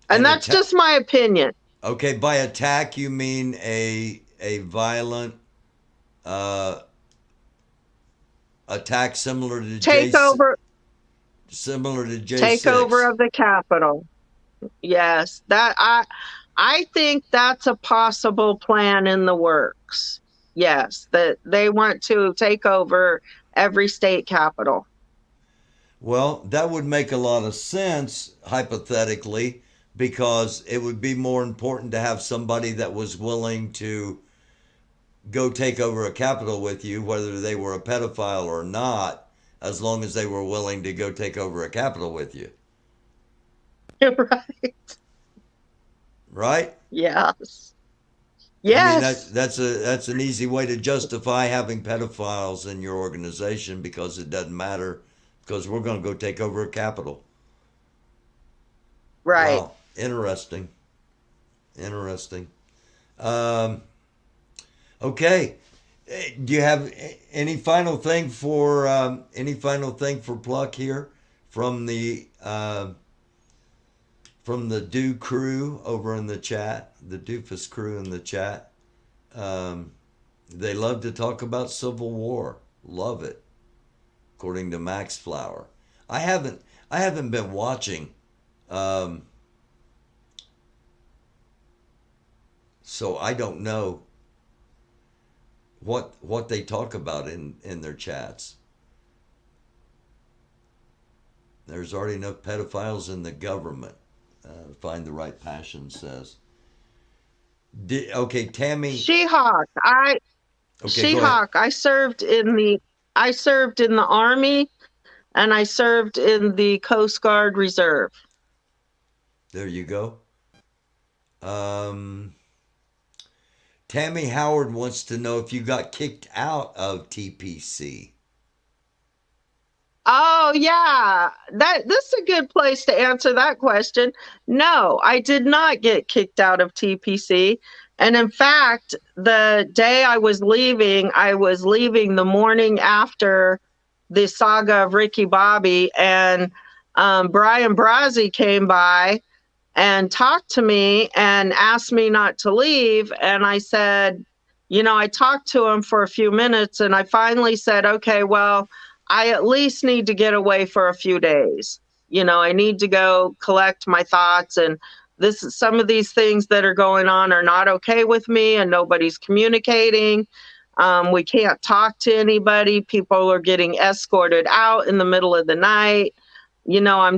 And that's just my opinion. Okay, by attack you mean a violent attack similar to takeover. Similar to J6. Takeover of the Capitol. Yes, that I think that's a possible plan in the works. Yes, that they want to take over every state capital. Well, that would make a lot of sense, hypothetically, because it would be more important to have somebody that was willing to go take over a capital with you, whether they were a pedophile or not, as long as they were willing to go take over a capital with you. Right. Right? Yes. Yes. I mean, that's an easy way to justify having pedophiles in your organization, because it doesn't matter, because we're going to go take over a capital. Right. Wow. Interesting. Okay. Do you have any final thing for Pluck here from the Do crew over in the chat, the Doofus crew in the chat? They love to talk about Civil War. Love it, according to Max Flower. I haven't been watching, so I don't know what they talk about in their chats. There's already enough pedophiles in the government. Find the right passion says. Okay, Tammy. She-Hawk. She-Hawk. I served in the Army, and I served in the Coast Guard Reserve. There you go. Tammy Howard wants to know if you got kicked out of TPC. Oh, yeah. This is a good place to answer that question. No, I did not get kicked out of TPC. And in fact, the day I was leaving the morning after the saga of Ricky Bobby, and Brian Brazzi came by and talked to me and asked me not to leave. And I said, I talked to him for a few minutes, and I finally said, okay, well, I at least need to get away for a few days. I need to go collect my thoughts, and some of these things that are going on are not okay with me, and nobody's communicating. We can't talk to anybody. People are getting escorted out in the middle of the night. I'm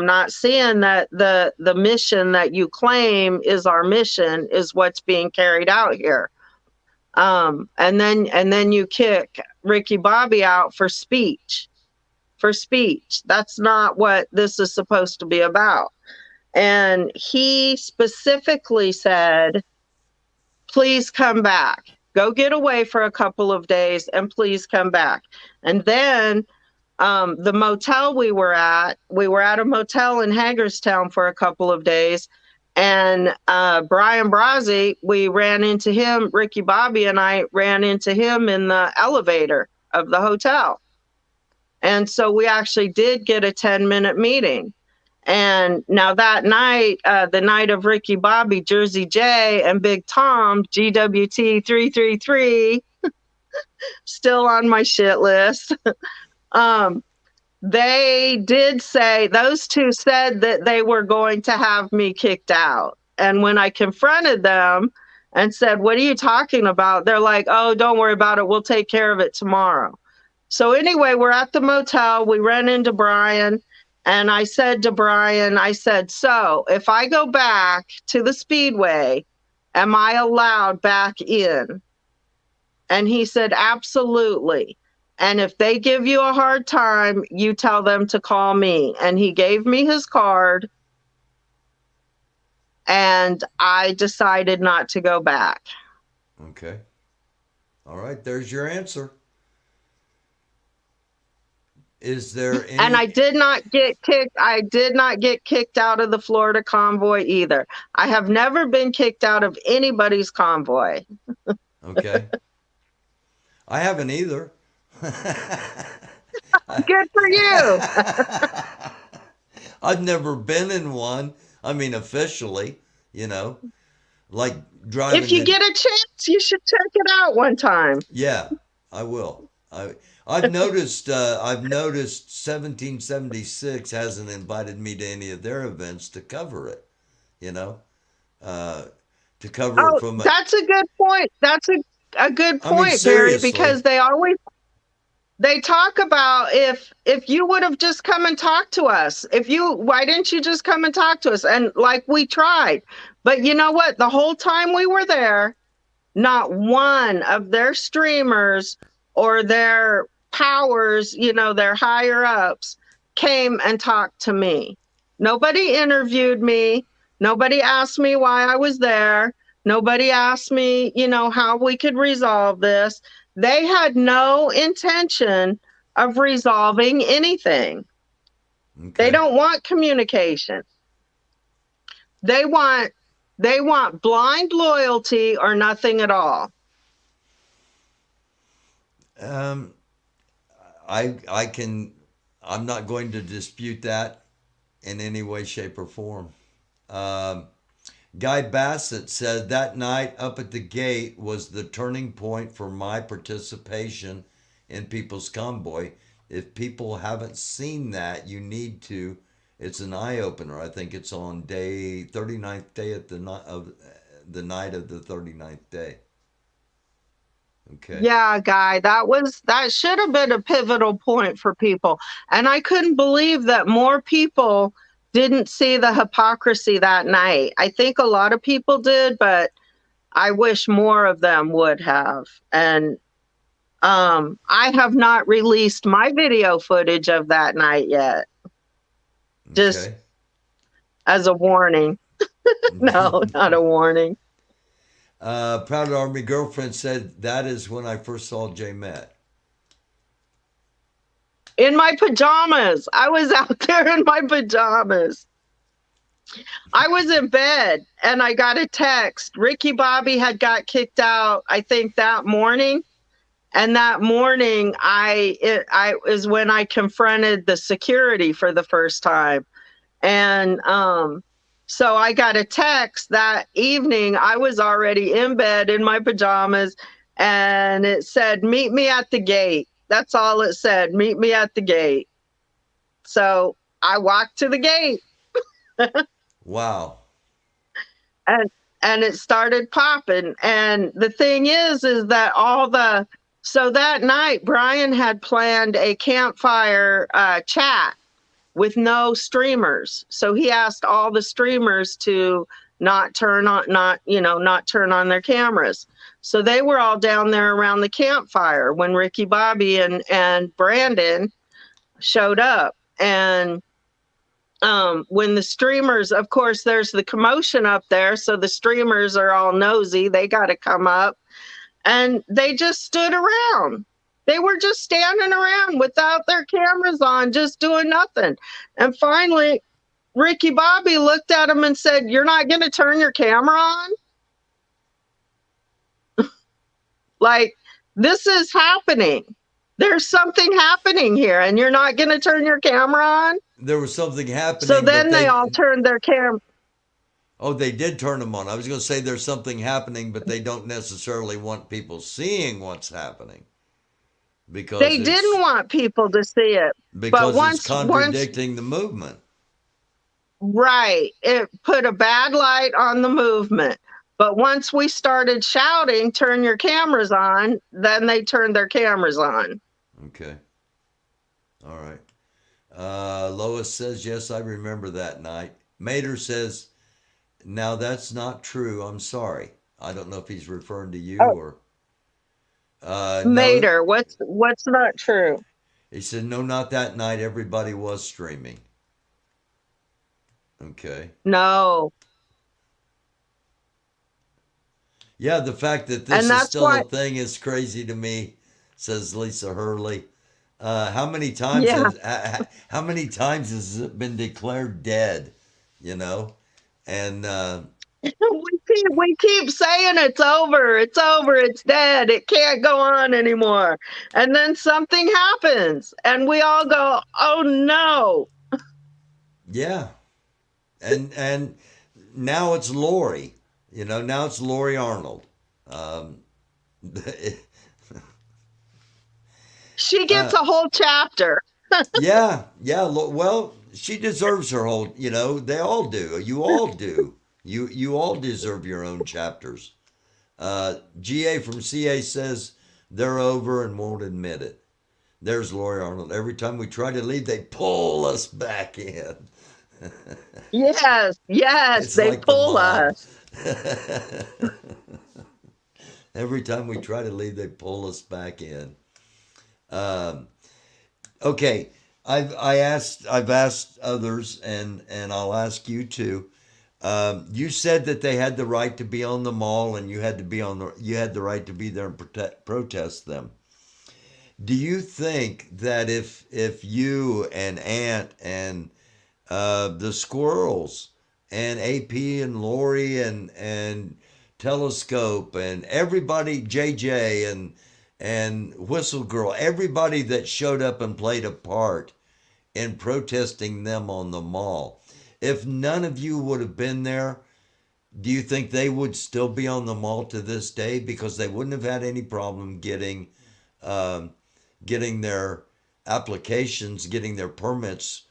not seeing that the mission that you claim is our mission is what's being carried out here. And then you kick Ricky Bobby out for speech. That's not what this is supposed to be about. And he specifically said, please come back. Go get away for a couple of days and please come back. And then the motel we were at a motel in Hagerstown for a couple of days. And Brian Brazzi, we ran into him, Ricky Bobby and I ran into him in the elevator of the hotel. And so we actually did get a 10-minute meeting. And now that night, the night of Ricky Bobby, Jersey J and Big Tom, GWT 333, still on my shit list. They did say, those two said that they were going to have me kicked out. And when I confronted them and said, what are you talking about? They're like, oh, don't worry about it. We'll take care of it tomorrow. So anyway, we're at the motel. We ran into Brian, and I said to Brian, I said, so if I go back to the Speedway, am I allowed back in? And he said, absolutely. And if they give you a hard time, you tell them to call me. And he gave me his card, and I decided not to go back. Okay. All right, there's your answer. Is there any... And I did not get kicked. I did not get kicked out of the Florida convoy either. I have never been kicked out of anybody's convoy. Okay. I haven't either. Good for you. I've never been in one. I mean, officially, like driving. If you get a chance, you should check it out one time. Yeah, I will. I've noticed 1776 hasn't invited me to any of their events to cover it, to cover it from that's a good point. That's a good point, Barry, because they talk about if you would have just come and talked to us, why didn't you just come and talk to us? And like, we tried, but you know what? The whole time we were there, not one of their streamers or their powers, their higher ups, came and talked to me. Nobody interviewed me. Nobody asked me why I was there. Nobody asked me, how we could resolve this. They had no intention of resolving anything. Okay. They don't want communication. They want blind loyalty or nothing at all. I'm not going to dispute that in any way, shape, or form. Guy Bassett said that night up at the gate was the turning point for my participation in People's Convoy. If people haven't seen that, you need to. It's an eye-opener. I think it's on day 39th day at the night of the 39th day. Okay. Yeah, Guy, that should have been a pivotal point for people. And I couldn't believe that more people didn't see the hypocrisy that night. I think a lot of people did, but I wish more of them would have. And I have not released my video footage of that night yet. Just as a warning. No, not a warning. Proud Army Girlfriend said, that is when I first saw Jay Met. In my pajamas. I was out there in my pajamas. I was in bed and I got a text. Ricky Bobby had got kicked out, I think, that morning. And that morning, I is when I confronted the security for the first time. And so I got a text that evening. I was already in bed in my pajamas, and it said, meet me at the gate. That's all it said, meet me at the gate. So I walked to the gate. Wow. And it started popping. And the thing is that so that night, Brian had planned a campfire chat with no streamers. So he asked all the streamers to not turn on their cameras. So they were all down there around the campfire when Ricky Bobby and Brandon showed up. And when the streamers, of course, there's the commotion up there. So the streamers are all nosy. They got to come up, and they just stood around. They were just standing around without their cameras on, just doing nothing. And finally, Ricky Bobby looked at him and said, "You're not going to turn your camera on?" Like, this is happening. There's something happening here, and you're not going to turn your camera on? There was something happening. So then they all turned their camera. Oh, they did turn them on. I was going to say there's something happening, but they don't necessarily want people seeing what's happening. Because they didn't want people to see it. Because it's contradicting the movement. Right. It put a bad light on the movement. But once we started shouting, turn your cameras on, then they turned their cameras on. Okay. All right. Lois says, yes, I remember that night. Mater says, now that's not true. I'm sorry. I don't know if he's referring to you or. Mater, No, what's not true? he said, no, not that night. Everybody was streaming. Okay. No. Yeah, the fact that this And is that's still why, a thing is crazy to me, says Lisa Hurley. How many times yeah. how many times has it been declared dead? You know, and We keep saying it's over, it's dead, it can't go on anymore. And then something happens and we all go, oh no. yeah, and now it's Lori. You know, now it's Lori Arnold. Um, She gets a whole chapter. yeah. Well, she deserves her whole. You know, they all do. You all do. You all deserve your own chapters. GA from CA says they're over and won't admit it. There's Lori Arnold. Every time we try to leave, they pull us back in. Yes, It's they like the pull mob. us. Every time we try to leave, they pull us back in. Okay, I've asked others, and I'll ask you too. You said that they had the right to be on the mall, and you had the right to be there and protest them. Do you think that if you and Ant and the squirrels and AP and Lori and Telescope and everybody, JJ and Whistle Girl, everybody that showed up and played a part in protesting them on the mall, if none of you would have been there, do you think they would still be on the mall to this day? Because they wouldn't have had any problem getting their applications, getting their permits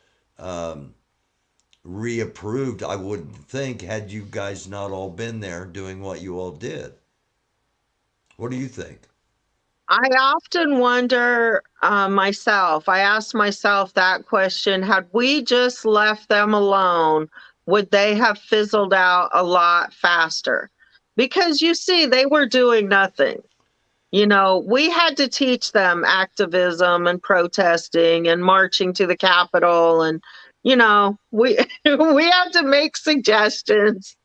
reapproved, I wouldn't think, had you guys not all been there doing what you all did. What do you think? I often wonder myself, I ask myself that question, had we just left them alone, would they have fizzled out a lot faster? Because you see, they were doing nothing. You know, we had to teach them activism and protesting and marching to the Capitol, and you know, we we had to make suggestions.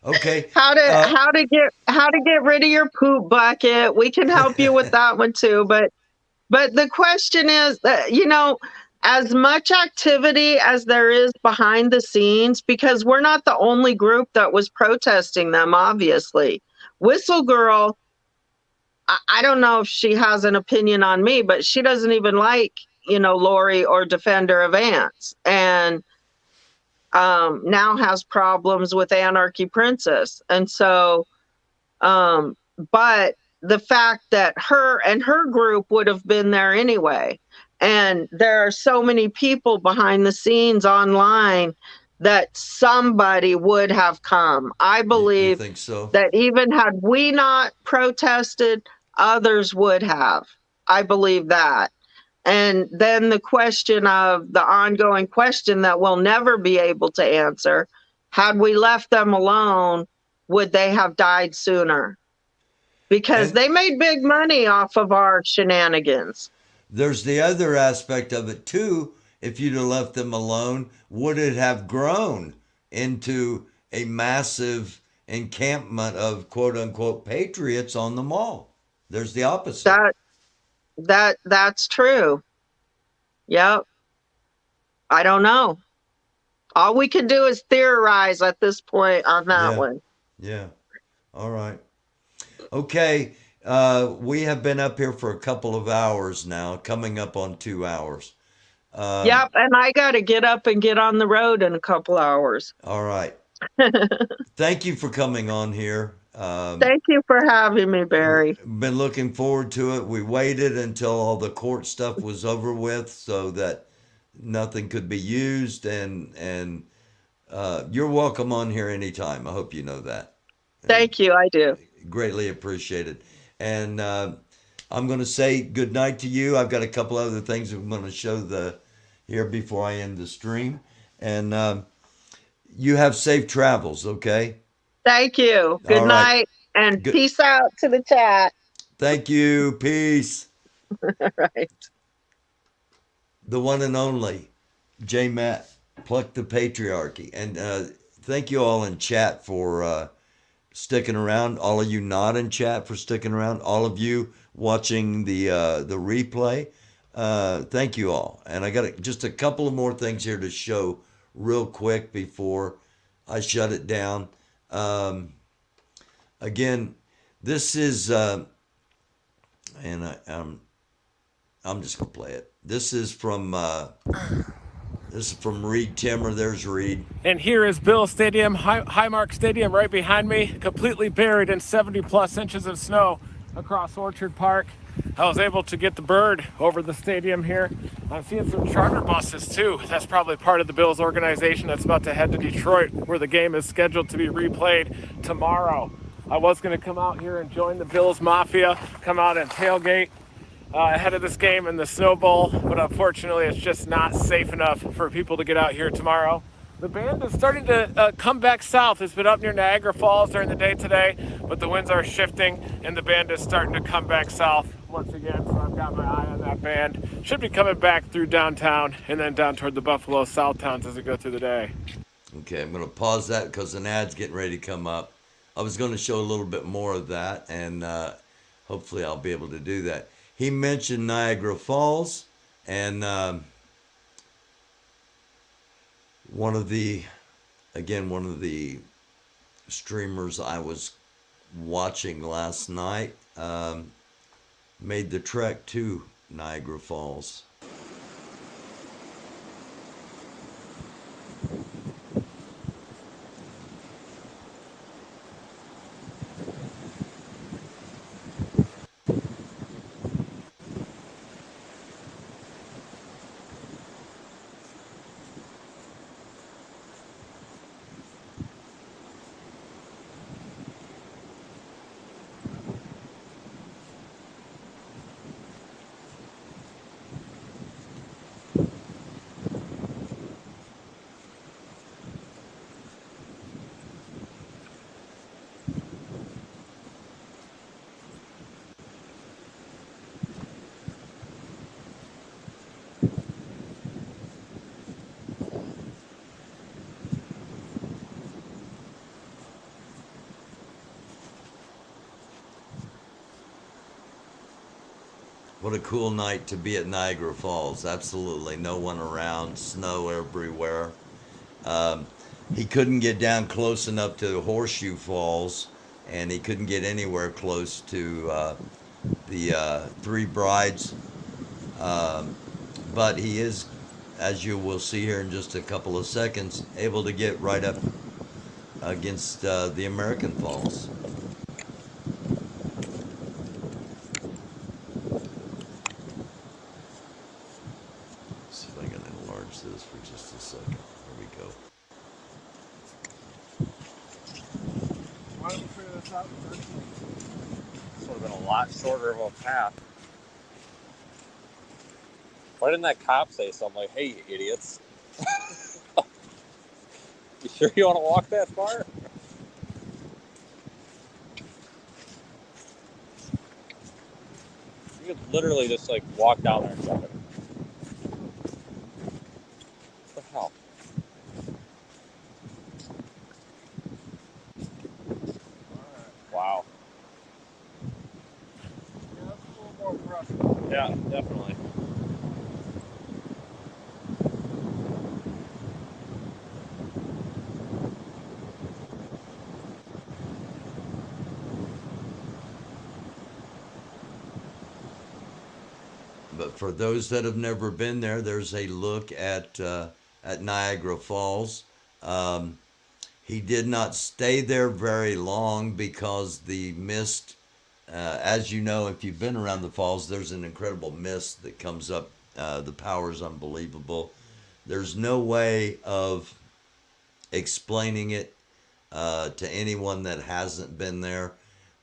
Okay. How to get rid of your poop bucket. We can help you with that one too. But the question is, you know, as much activity as there is behind the scenes, because we're not the only group that was protesting them, obviously. Whistle Girl, I don't know if she has an opinion on me, but she doesn't even like, you know, Lori or Defender of Ants. And now has problems with Anarchy Princess. And so, but the fact that her and her group would have been there anyway. And there are so many people behind the scenes online that somebody would have come. I believe You think so? that even had we not protested, others would have. I believe that. And then the question of the ongoing question that we'll never be able to answer, had we left them alone, would they have died sooner? Because they made big money off of our shenanigans. There's the other aspect of it too. If you'd have left them alone, would it have grown into a massive encampment of quote unquote patriots on the mall? There's the opposite. That's true. Yep. I don't know. All we can do is theorize at this point on that one. Yeah. All right. Okay. We have been up here for a couple of hours now, coming up on 2 hours. Yep. And I got to get up and get on the road in a couple hours. All right. Thank you for coming on here. Thank you for having me, Barry. Been looking forward to it. We waited until all the court stuff was over with so that nothing could be used. And you're welcome on here anytime. I hope you know that. Thank you. I do. Greatly appreciated. And I'm going to say good night to you. I've got a couple other things I'm going to show here before I end the stream. And you have safe travels, okay? Thank you. Good All right. night and Good. peace out to the chat. Thank you. Peace. Right. The one and only J. Matt, Pluck the Patriarchy. And thank you all in chat for sticking around. All of you not in chat for sticking around. All of you watching the replay. Thank you all. And I got just a couple of more things here to show real quick before I shut it down. Again, this is, and I'm just gonna play it. This is from Reed Timmer. There's Reed. And here is Bill Stadium, Highmark Stadium right behind me, completely buried in 70 plus inches of snow across Orchard Park. I was able to get the bird over the stadium here. I'm seeing some charter buses too. That's probably part of the Bills organization that's about to head to Detroit, where the game is scheduled to be replayed tomorrow. I was going to come out here and join the Bills Mafia, come out and tailgate ahead of this game in the Snow Bowl, but unfortunately it's just not safe enough for people to get out here tomorrow. The band is starting to come back south. It's been up near Niagara Falls during the day today, but the winds are shifting and the band is starting to come back south once again, so I've got my eye on that band. Should be coming back through downtown and then down toward the Buffalo South towns as we go through the day. Okay, I'm going to pause that because an ad's getting ready to come up. I was going to show a little bit more of that, and hopefully I'll be able to do that. He mentioned Niagara Falls, and one of the streamers I was watching last night made the trek to Niagara Falls. What a cool night to be at Niagara Falls. Absolutely no one around, snow everywhere. He couldn't get down close enough to Horseshoe Falls, and he couldn't get anywhere close to the Three Brides. But he is, as you will see here in just a couple of seconds, able to get right up against the American Falls. This for just a second. There we go. Why don't we figure this out first? This would have been a lot shorter of a path. Why didn't that cop say something like, "Hey, you idiots"? You sure you want to walk that far? You could literally just like walk down there and jump it. Hell. Wow. Yeah, that's a little more impressive. Yeah, definitely. But for those that have never been there, there's a look at Niagara Falls. He did not stay there very long because the mist, as you know, if you've been around the falls, there's an incredible mist that comes up. The power is unbelievable. There's no way of explaining it to anyone that hasn't been there.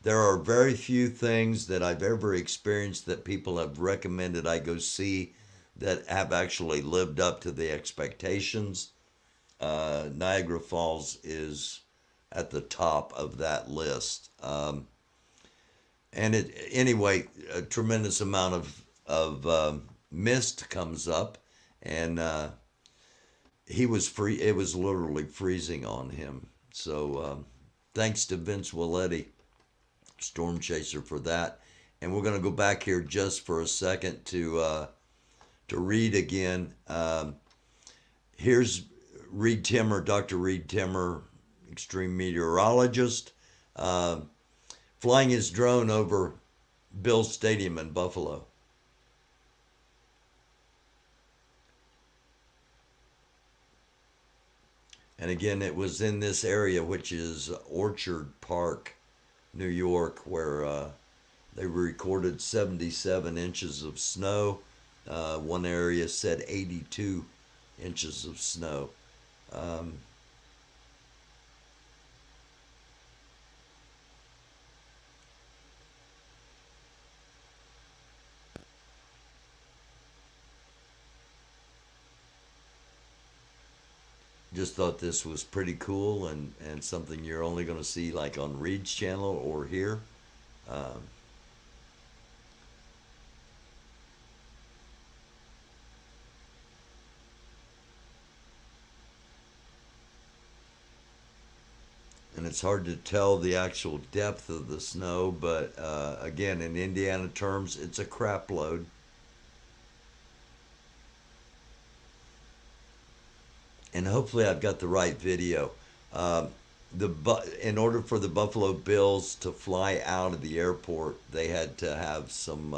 There are very few things that I've ever experienced that people have recommended I go see that have actually lived up to the expectations. Niagara Falls is at the top of that list. And anyway, a tremendous amount of mist comes up, and he was free. It was literally freezing on him. So thanks to Vince Willetti, Storm Chaser, for that. And we're going to go back here just for a second to read again. Here's Reed Timmer, Dr. Reed Timmer, extreme meteorologist, flying his drone over Bill's Stadium in Buffalo. And again, it was in this area, which is Orchard Park, New York, where they recorded 77 inches of snow. One area said 82 inches of snow. Just thought this was pretty cool and something you're only going to see like on Reed's channel or here. And it's hard to tell the actual depth of the snow, but again, in Indiana terms, it's a crap load. And hopefully I've got the right video. In order for the Buffalo Bills to fly out of the airport, they had to have some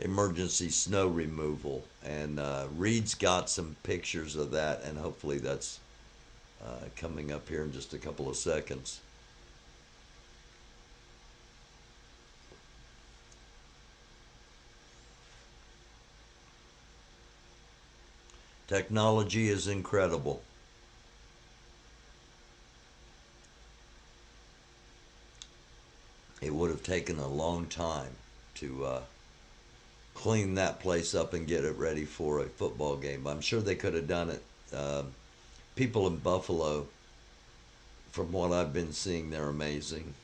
emergency snow removal. And Reed's got some pictures of that, and hopefully that's coming up here in just a couple of seconds. Technology is incredible. It would have taken a long time to clean that place up and get it ready for a football game. I'm sure they could have done it. People in Buffalo, from what I've been seeing, they're amazing.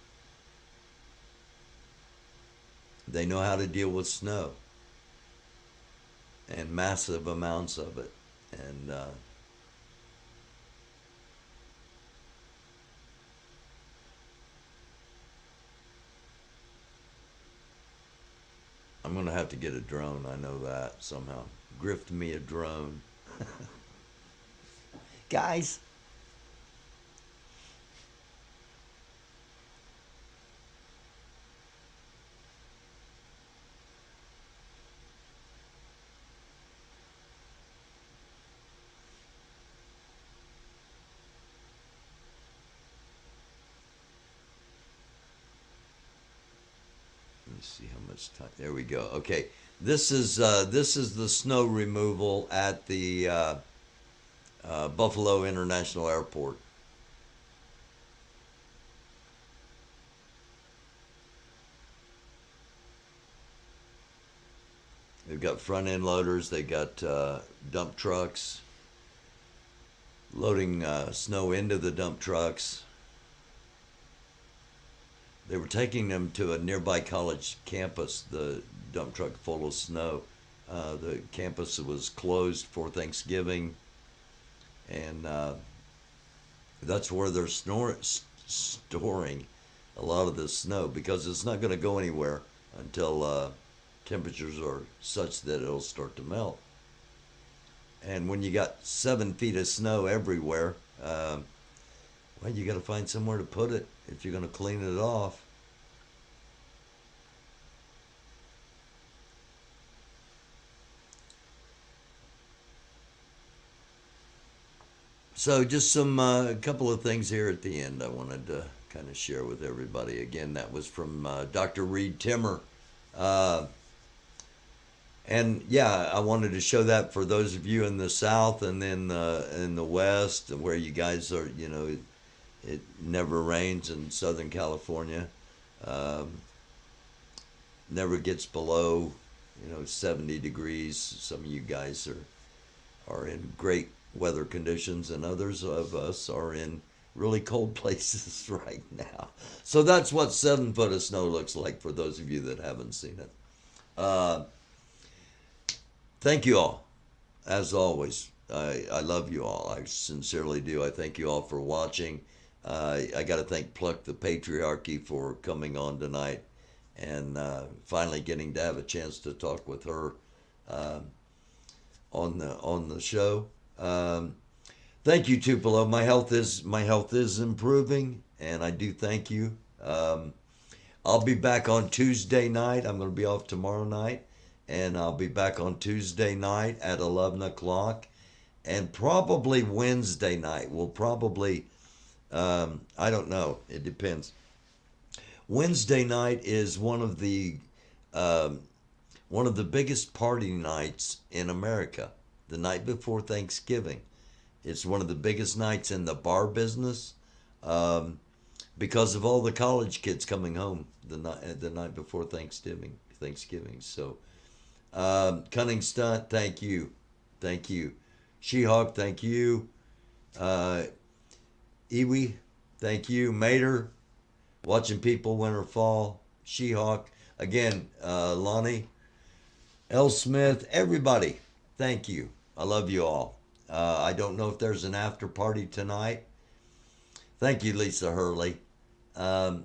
They know how to deal with snow and massive amounts of it. And I'm going to have to get a drone. I know that somehow. Grift me a drone. Guys. Let me see how much time. There we go. Okay, this is the snow removal at the Buffalo International Airport. They've got front end loaders. They got dump trucks loading snow into the dump trucks. They were taking them to a nearby college campus, the dump truck full of snow. The campus was closed for Thanksgiving, and that's where they're storing a lot of this snow, because it's not going to go anywhere until temperatures are such that it'll start to melt. And when you got 7 feet of snow everywhere, well, you got to find somewhere to put it if you're going to clean it off. So just some a couple of things here at the end I wanted to kind of share with everybody. Again, that was from Dr. Reed Timmer. And yeah, I wanted to show that for those of you in the South and then in the West, where you guys are, you know, It never rains in Southern California. Never gets below, 70 degrees. Some of you guys are in great weather conditions, and others of us are in really cold places right now. So that's what 7 foot of snow looks like for those of you that haven't seen it. Thank you all. As always, I love you all. I sincerely do. I thank you all for watching. I got to thank Pluck the Patriarchy for coming on tonight and finally getting to have a chance to talk with her on the show. Thank you, Tupelo. My health is improving, and I do thank you. I'll be back on Tuesday night. I'm going to be off tomorrow night, and I'll be back on Tuesday night at 11 o'clock, and probably Wednesday night. We'll probably, I don't know. It depends. Wednesday night is one of the biggest party nights in America. The night before Thanksgiving. It's one of the biggest nights in the bar business because of all the college kids coming home the night before Thanksgiving. So, Cunning Stunt, thank you. She-Hawk, thank you. Iwi, thank you. Mater, watching people winter fall. She-Hawk, again, Lonnie, L. Smith, everybody, thank you. I love you all. I don't know if there's an after party tonight. Thank you, Lisa Hurley. I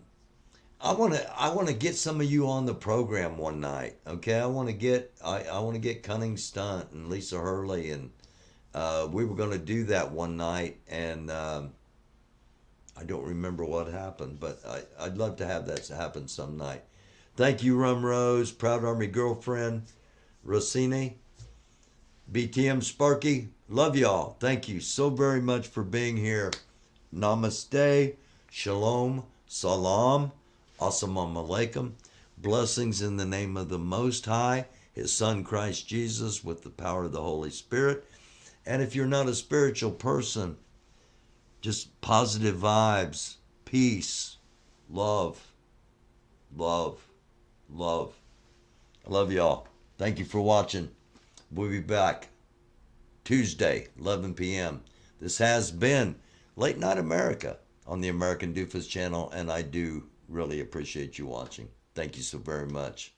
want to get some of you on the program one night. Okay, I want to get Cunning Stunt and Lisa Hurley, and we were going to do that one night, and I don't remember what happened, but I'd love to have that happen some night. Thank you, Rum Rose, Proud Army Girlfriend, Rossini, BTM Sparky. Love y'all. Thank you so very much for being here. Namaste, Shalom, Salam, Assalamu Alaikum. Blessings in the name of the Most High, His Son Christ Jesus, with the power of the Holy Spirit. And if you're not a spiritual person, just positive vibes, peace, love. I love y'all. Thank you for watching. We'll be back Tuesday, 11 p.m. This has been Late Night America on the American Doofus channel, and I do really appreciate you watching. Thank you so very much.